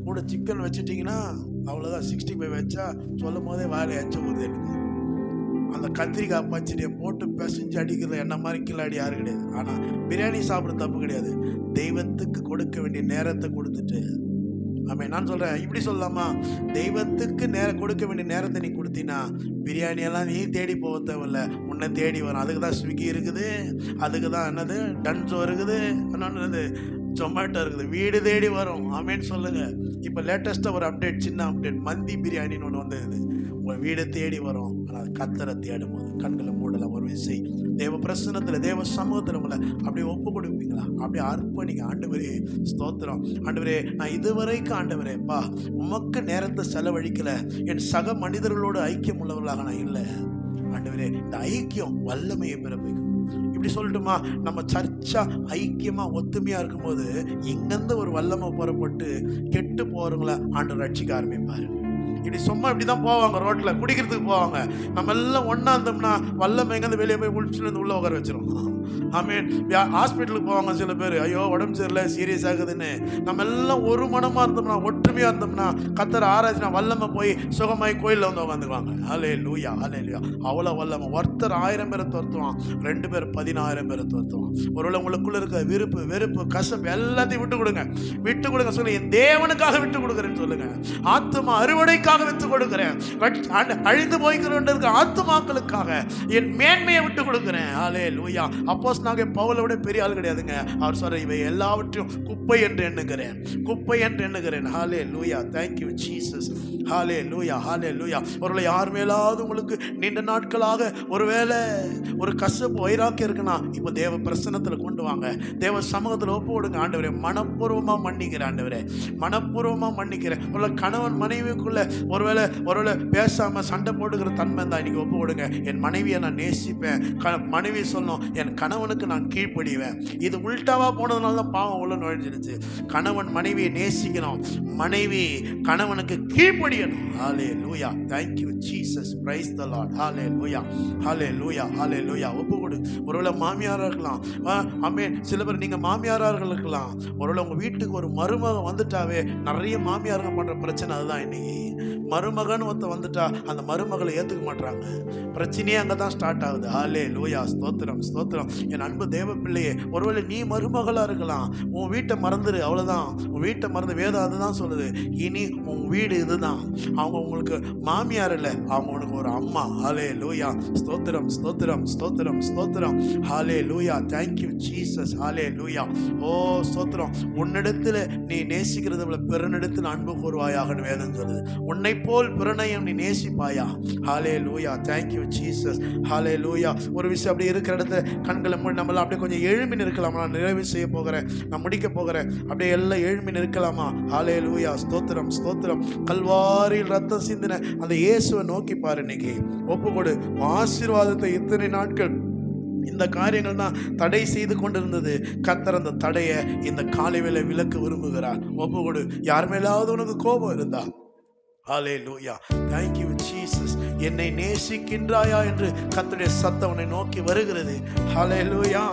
கூட சிக்கன் வச்சுட்டிங்கன்னா அவ்வளோதான். 65 வச்சா சொல்லும் போதே வாயில எச்ச போகுது எனக்கு. அந்த கத்திரிக்காய் பச்சடியை போட்டு பிசைஞ்சு அடிக்கிறது என்ன மாதிரி கில்லாடி யாரும் கிடையாது. ஆனால் பிரியாணி சாப்பிட்றது தப்பு கிடையாது. தெய்வத்துக்கு கொடுக்க வேண்டிய நேரத்தை கொடுத்துட்டு, ஆமாம் நான் சொல்கிறேன், இப்படி சொல்லலாமா? தெய்வத்துக்கு கொடுக்க வேண்டிய நேரத்தை நீ கொடுத்தீங்கன்னா பிரியாணியெல்லாம் நீ தேடி போக தேவையில்ல, உன்னை தேடி வரும். அதுக்கு தான் ஸ்விக்கி இருக்குது, அதுக்கு தான் என்னது டன்ஸோ இருக்குது, என்னது ஜொமேட்டோ இருக்குது, வீடு தேடி வரும். ஆமேன்னு சொல்லுங்க. இப்போ லேட்டஸ்ட்டாக ஒரு அப்டேட், சின்ன அப்டேட், மந்தி பிரியாணின்னு ஒன்று வந்தது. உங்கள் வீடை தேடி வரும். ஆனால் கர்த்தரை தேடும் போது கண்களை மூடலாம். ஒரு விசை தேவ பிரசன்னத்தில், தேவ சமூகத்தில் உங்களை அப்படியே ஒப்பு கொடுப்பீங்களா? அப்படியே அர்ப்பணிங்க. ஆண்டவரே ஸ்தோத்திரம். ஆண்டவரே, நான் இதுவரைக்கும் ஆண்டவரேப்பா உமக்கு நேரத்தை செலவழிக்கல. என் சக மனிதர்களோடு ஐக்கியம் உள்ளவர்களாக நான் இல்லை. ஆண்டவரே, இந்த ஐக்கியம் வல்லமையை பிறப்பிக்கும். இப்படி சொல்லட்டுமா? நம்ம சர்ச்சா ஐக்கியமா ஒத்துமையா இருக்கும்போது இங்கிருந்து ஒரு வல்லமை புறப்பட்டு கெட்டு போறவங்கள ஆண்டவர் ரட்சிக்க ஆரம்பிப்பாரு. இப்படி சும்மா இப்படிதான் போவாங்க, ரோட்ல குடிக்கிறதுக்கு போவாங்க. நம்ம எல்லாம் ஒன்னா இருந்தோம்னா வல்லமை எங்கேருந்து வெளியே போய் முடிச்சுட்டு உள்ள உட்கார வச்சிரும். ஆமீன். ஹாஸ்பிட்டலுக்கு போவாங்க சில பேர், ஐயோ உடம்பு சரியில்லை, சீரியஸ் ஆகுதுன்னு. நம்ம எல்லாம் ஒரு மனமா இருந்தோம்னா, ஒற்றுமையா இருந்தோம்னா, கர்த்தர் ஆராய்ச்சினா வல்லமை போய் சுகமாய் கோயிலில் வந்து உட்காந்துக்குவாங்க. ஹல்லேலூயா, ஹல்லேலூயா. அவ்வளோ வல்லமை. ஒருத்தர் 1000 பேரை துரத்துவான், 2 பேர் 14000 பேரை துரத்துவான். ஒருவேளை உங்களுக்குள்ள இருக்க விருப்பு, வெறுப்பு, கசப்பு எல்லாத்தையும் விட்டு கொடுங்க. விட்டு கொடுங்க. சொல்லுங்க, என் தேவனுக்காக விட்டு கொடுக்குறேன்னு சொல்லுங்க. ஆத்துமா அறுவடைக்காக விட்டு கொடுக்கிறேன். அழிந்து போய்கிற ஆத்துமாக்களுக்காக என் மேன்மையை விட்டு கொடுக்கிறேன். ஹல்லேலூயா. அப்போஸ்தலனாகிய பவுலை விட பெரிய ஆள் கிடையாதுங்க. அவர் சொல்ற, இவை எல்லாவற்றையும் குப்பை என்று எண்ணுகிறேன், குப்பை என்று எண்ணுகிறேன். ஹல்லேலூயா. Thank you Jesus. ஹல்லேலூயா, ஹல்லேலூயா. ஒருவேளை யார் மேலாவது உங்களுக்கு நீண்ட நாட்களாக ஒருவேளை ஒரு கசப்பு வைராக்கியம் இருக்குன்னா இப்போ தேவ பிரசன்னத்தில் கொண்டு வாங்க. தேவ சமூகத்தில் ஒப்பு கொடுங்க. ஆண்டவரே, மனப்பூர்வமாக மன்னிக்கிறேன். ஆண்டவரே, மனப்பூர்வமாக மன்னிக்கிறேன். ஒரு கணவன் மனைவிக்குள்ள ஒருவேளை பேசாம சண்டை போட்டுக்கிற தன்மை தான் இன்னைக்கு ஒப்பு கொடுங்க. என் மனைவியை நான் நேசிப்பேன். மனைவி சொல்லணும், என் கணவனுக்கு நான் கீழ்ப்படிவேன். இது உள்டாவா போனதுனால தான் பாவம் உள்ள நுழைஞ்சிருச்சு. கணவன் மனைவியை நேசிக்கணும், மனைவி கணவனுக்கு கீழ்ப்படியணும். ஹல்லேலூயா. Thank you Jesus. Praise the Lord. ஹல்லேலூயா, ஹல்லேலூயா, ஹல்லேலூயா. ஒப்பு கொடு. ஒருவேளை மாமியாரா இருக்கலாம். ஆமென். சில பேர் நீங்க மாமியாரார்கள் இருக்கலாம். ஒருவேளை உங்க வீட்டுக்கு ஒரு மருமகன் வந்துட்டாவே நிறைய மாமியாருங்க பண்ற பிரச்சனை அதுதான். இன்னைக்கு மருமகன் ஒருத்த வந்துட்டா அந்த மருமகளை ஏற்றுக்க மாட்டாங்க. பிரச்சனையே அங்கே தான் ஸ்டார்ட் ஆகுது. ஹல்லேலூயா. ஸ்தோத்திரம், ஸ்தோத்திரம். என் அன்பு தேவ பிள்ளையே, ஒருவேளை நீ மருமகளாக இருக்கலாம். உன் வீட்டை மறந்துடு, அவ்வளோதான். உன் வீட்டை மறந்து வேதம் அதுதான் சொல்லுது. இனி உன் வீடு இதுதான். அவங்க உங்களுக்கு மாமியார் இல்லை, அவங்க உனக்கு ஒரு அம்மா. ஹல்லேலூயா. ஸ்தோத்திரம், ஸ்தோத்திரம், ஸ்தோத்திரம், ஸ்தோத்திரம். ஹல்லேலூயா. Thank you Jesus. ஹல்லேலூயா. ஓ ஸ்தோத்திரம். உன்னிடத்தில் நீ நேசிக்கிறது போல பிறனிடத்தில் அன்பு கூறுவாயாக வேதம் சொல்லுது. உன்னை போல் பிறனையும் நீ நேசிப்பாயா. ஹல்லேலூயா. Thank you Jesus. ஹல்லேலூயா. ஒரு விஷயம் அப்படி இருக்கிற இடத்துல கண்களை மூடி நம்மளாம் அப்படியே கொஞ்சம் எழும்பி நிற்கலாமா? நான் நிறைவு செய்ய போகிறேன், நான் முடிக்க போகிறேன். அப்படியே எல்லாம் எழும்பி நிற்கலாமா? ஹல்லேலூயா. ஸ்தோத்திரம், ஸ்தோத்திரம். கல்வாரியில் ரத்தம் சிந்தின அந்த இயேசுவை நோக்கி பாரு. இன்னைக்கு ஒப்பு கொடு. ஆசீர்வாதத்தை இத்தனை நாட்கள் இந்த காரியங்கள் தான் தடை செய்து கொண்டிருந்தது. கர்த்தர் அந்த தடையை இந்த காலை வேளை விலக்க விரும்புகிறார். ஒப்பு கொடு. யார் மேலாவது உனக்கு கோபம் இருந்தா, ஹல்லேலூயா. Thank you Jesus. என்னை நேசிக்கின்றாயா என்று கர்த்தருடைய சத்தம் உன்னை நோக்கி வருகிறது. ஹல்லேலூயா.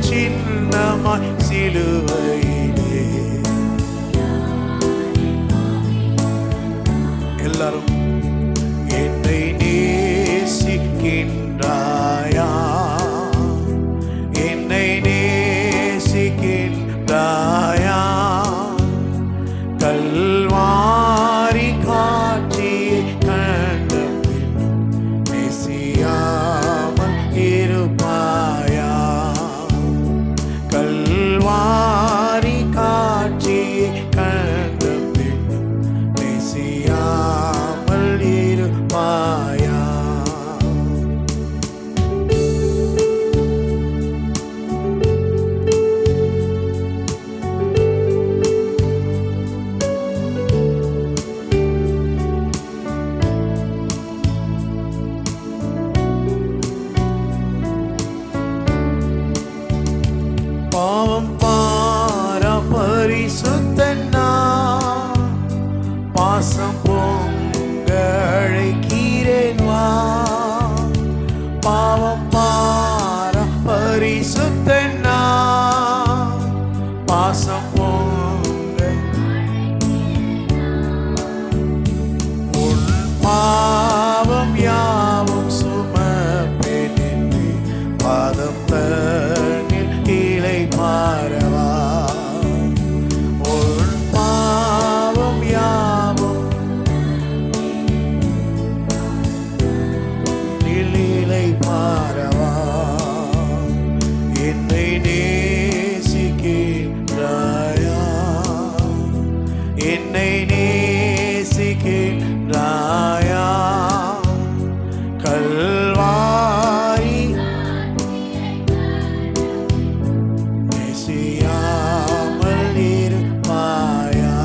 சின்னமாய் சிலுவையிலே. எல்லாரும் என்னை நேசிக்கின்றாயா, என்னை நேசிக்கின்றாயா, கல்வாரி காட்சியை கண்ட நேசியாமல் இருப்பாயா, கல்வாரி காட்சியை கண்ட நேசியாமல் இருப்பாயா. பாவம் பார பரிசுத்தனா, பாசம் பொங்க அழைக்கிறேன் வா. பாவம் பார பரிசுத்தனா, பாசம் பொங்க உன் பாவம் யாவும் சுமப்பேன் என்று பாதம் தன்னில் கீழே மாறவா. உன் பாவம் யாவும் நிலை மாறவா. என்னை நேசிக்கின்றாயா, என்னை நேசிக்கின்றாயா, கல்வாரி நேசியாமல் இருப்பாயா,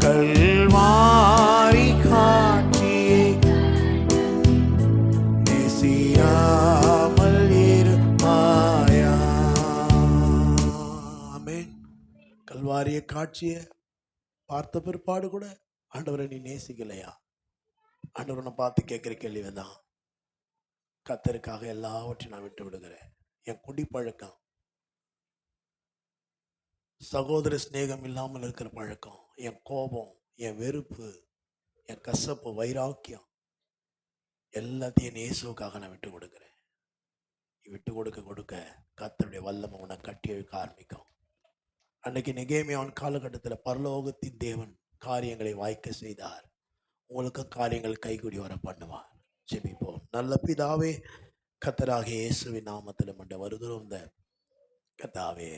கல்வாரி காட்சியை நேசியாமல் இருப்பாயா. ஆமென். கல்வாரிய காட்சியை பார்த்த பிற்பாடு கூட ஆண்டவரை நீ நேசிக்கலையா? ஆண்டவரை பார்த்து கேட்கிற கேள்விதான். கர்த்தருக்காக எல்லாவற்றையும் நான் விட்டு விடுகிறேன். என் குடிப்பழக்கம், சகோதர சிநேகம் இல்லாமல் இருக்கிற பழக்கம், என் கோபம், என் வெறுப்பு, என் கசப்பு, வைராக்கியம் எல்லாத்தையும் இயேசுவுக்காக நான் விட்டு கொடுக்கிறேன். விட்டு கொடுக்க கொடுக்க கர்த்தருடைய வல்லமை உன்னை கட்டி எழுக்க ஆரம்பிக்கும். அன்னைக்கு நெகேமியாவின் காலகட்டத்தில் பரலோகத்தின் தேவன் காரியங்களை வாய்க்க செய்தார். உங்களுக்கு காரியங்கள் கைகூடி வர பண்ணுவார். ஜெபிப்போம். நல்ல பிதாவே, கர்த்தராகிய இயேசுவின் நாமத்தில் மண்ட வருகிறோம். இந்த கர்த்தாவே,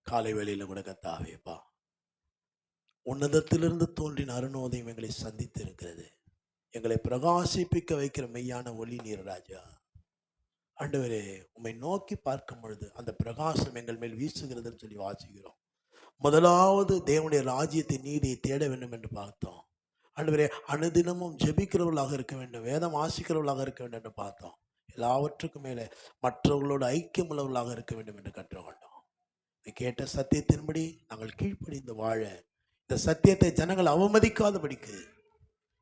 காலை வேளையில கூட கர்த்தாவேப்பா, உன்னதத்திலிருந்து தோன்றின அருணோதயம் எங்களை சந்தித்து இருக்கிறது. எங்களை பிரகாசிப்பிக்க வைக்கிற மெய்யான ஒளி நீர் ராஜா. ஆண்டவரே, உம்மை நோக்கி பார்க்கும் பொழுது அந்த பிரகாசம் எங்கள் மேல் வீசுகிறதுன்னு சொல்லி வாசிக்கிறோம். முதலாவது தேவனுடைய ராஜ்யத்தை நீதியை தேட வேண்டும் என்று பார்த்தோம். ஆண்டவரே, அனுதினமும் ஜெபிக்கிறவர்களாக இருக்க வேண்டும், வேதம் வாசிக்கிறவர்களாக இருக்க வேண்டும் என்று பார்த்தோம். எல்லாவற்றுக்கும் மேலே மற்றவர்களோடு ஐக்கியம் உள்ளவர்களாக இருக்க வேண்டும் என்று கற்றுக்கொண்டோம். கேட்ட சத்தியத்தின்படி நாங்கள் கீழ்ப்படிந்து வாழ, இந்த சத்தியத்தை ஜனங்கள் அவமதிக்காதபடிக்கு,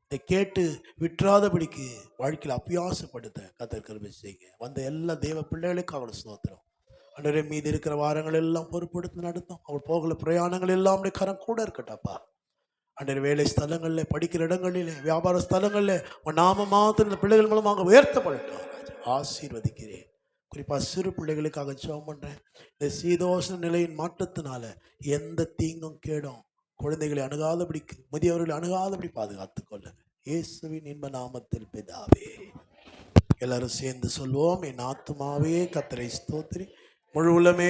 இதை கேட்டு விட்டுறாதபடிக்கு வாழ்க்கையில் அபியாசப்படுத்த கர்த்தர் கிருபை செய்யுங்க. வந்த எல்லா தேவ பிள்ளைகளுக்கும் அவளை ஸ்தோத்திரம். ஆண்டவரே, மீதி இருக்கிற வாரங்கள் எல்லாம் பொறுப்படுத்தி நடத்தும். அவள் போகல பிரயாணங்கள் எல்லாம் அப்படியே கரம் கூட இருக்கட்டாப்பா. ஆண்டவரே, வேலை ஸ்தலங்களில், படிக்கிற இடங்களில், வியாபார ஸ்தலங்களில் உன் நாம மாத்திரம் இந்த பிள்ளைகள் மூலமாக உயர்த்தப்படட்டும். ஆசீர்வதிக்கிறேன். குறிப்பாக சிறு பிள்ளைகளுக்காக ஜெபம் பண்ணுறேன். இந்த சீதோஷ நிலையின் மாற்றத்தினால எந்த தீங்கும் கேடும் குழந்தைகளை அணுகாதபடிக்கு, முதியவர்களை அணுகாதபடி பாதுகாத்துக்கொள்ளுங்க. இயேசுவின் இன்ப நாமத்தில் பிதாவே. எல்லாரும் சேர்ந்து சொல்வோம். என் ஆத்துமாவே கர்த்தரை ஸ்தோத்திரி, முழு உள்ளமே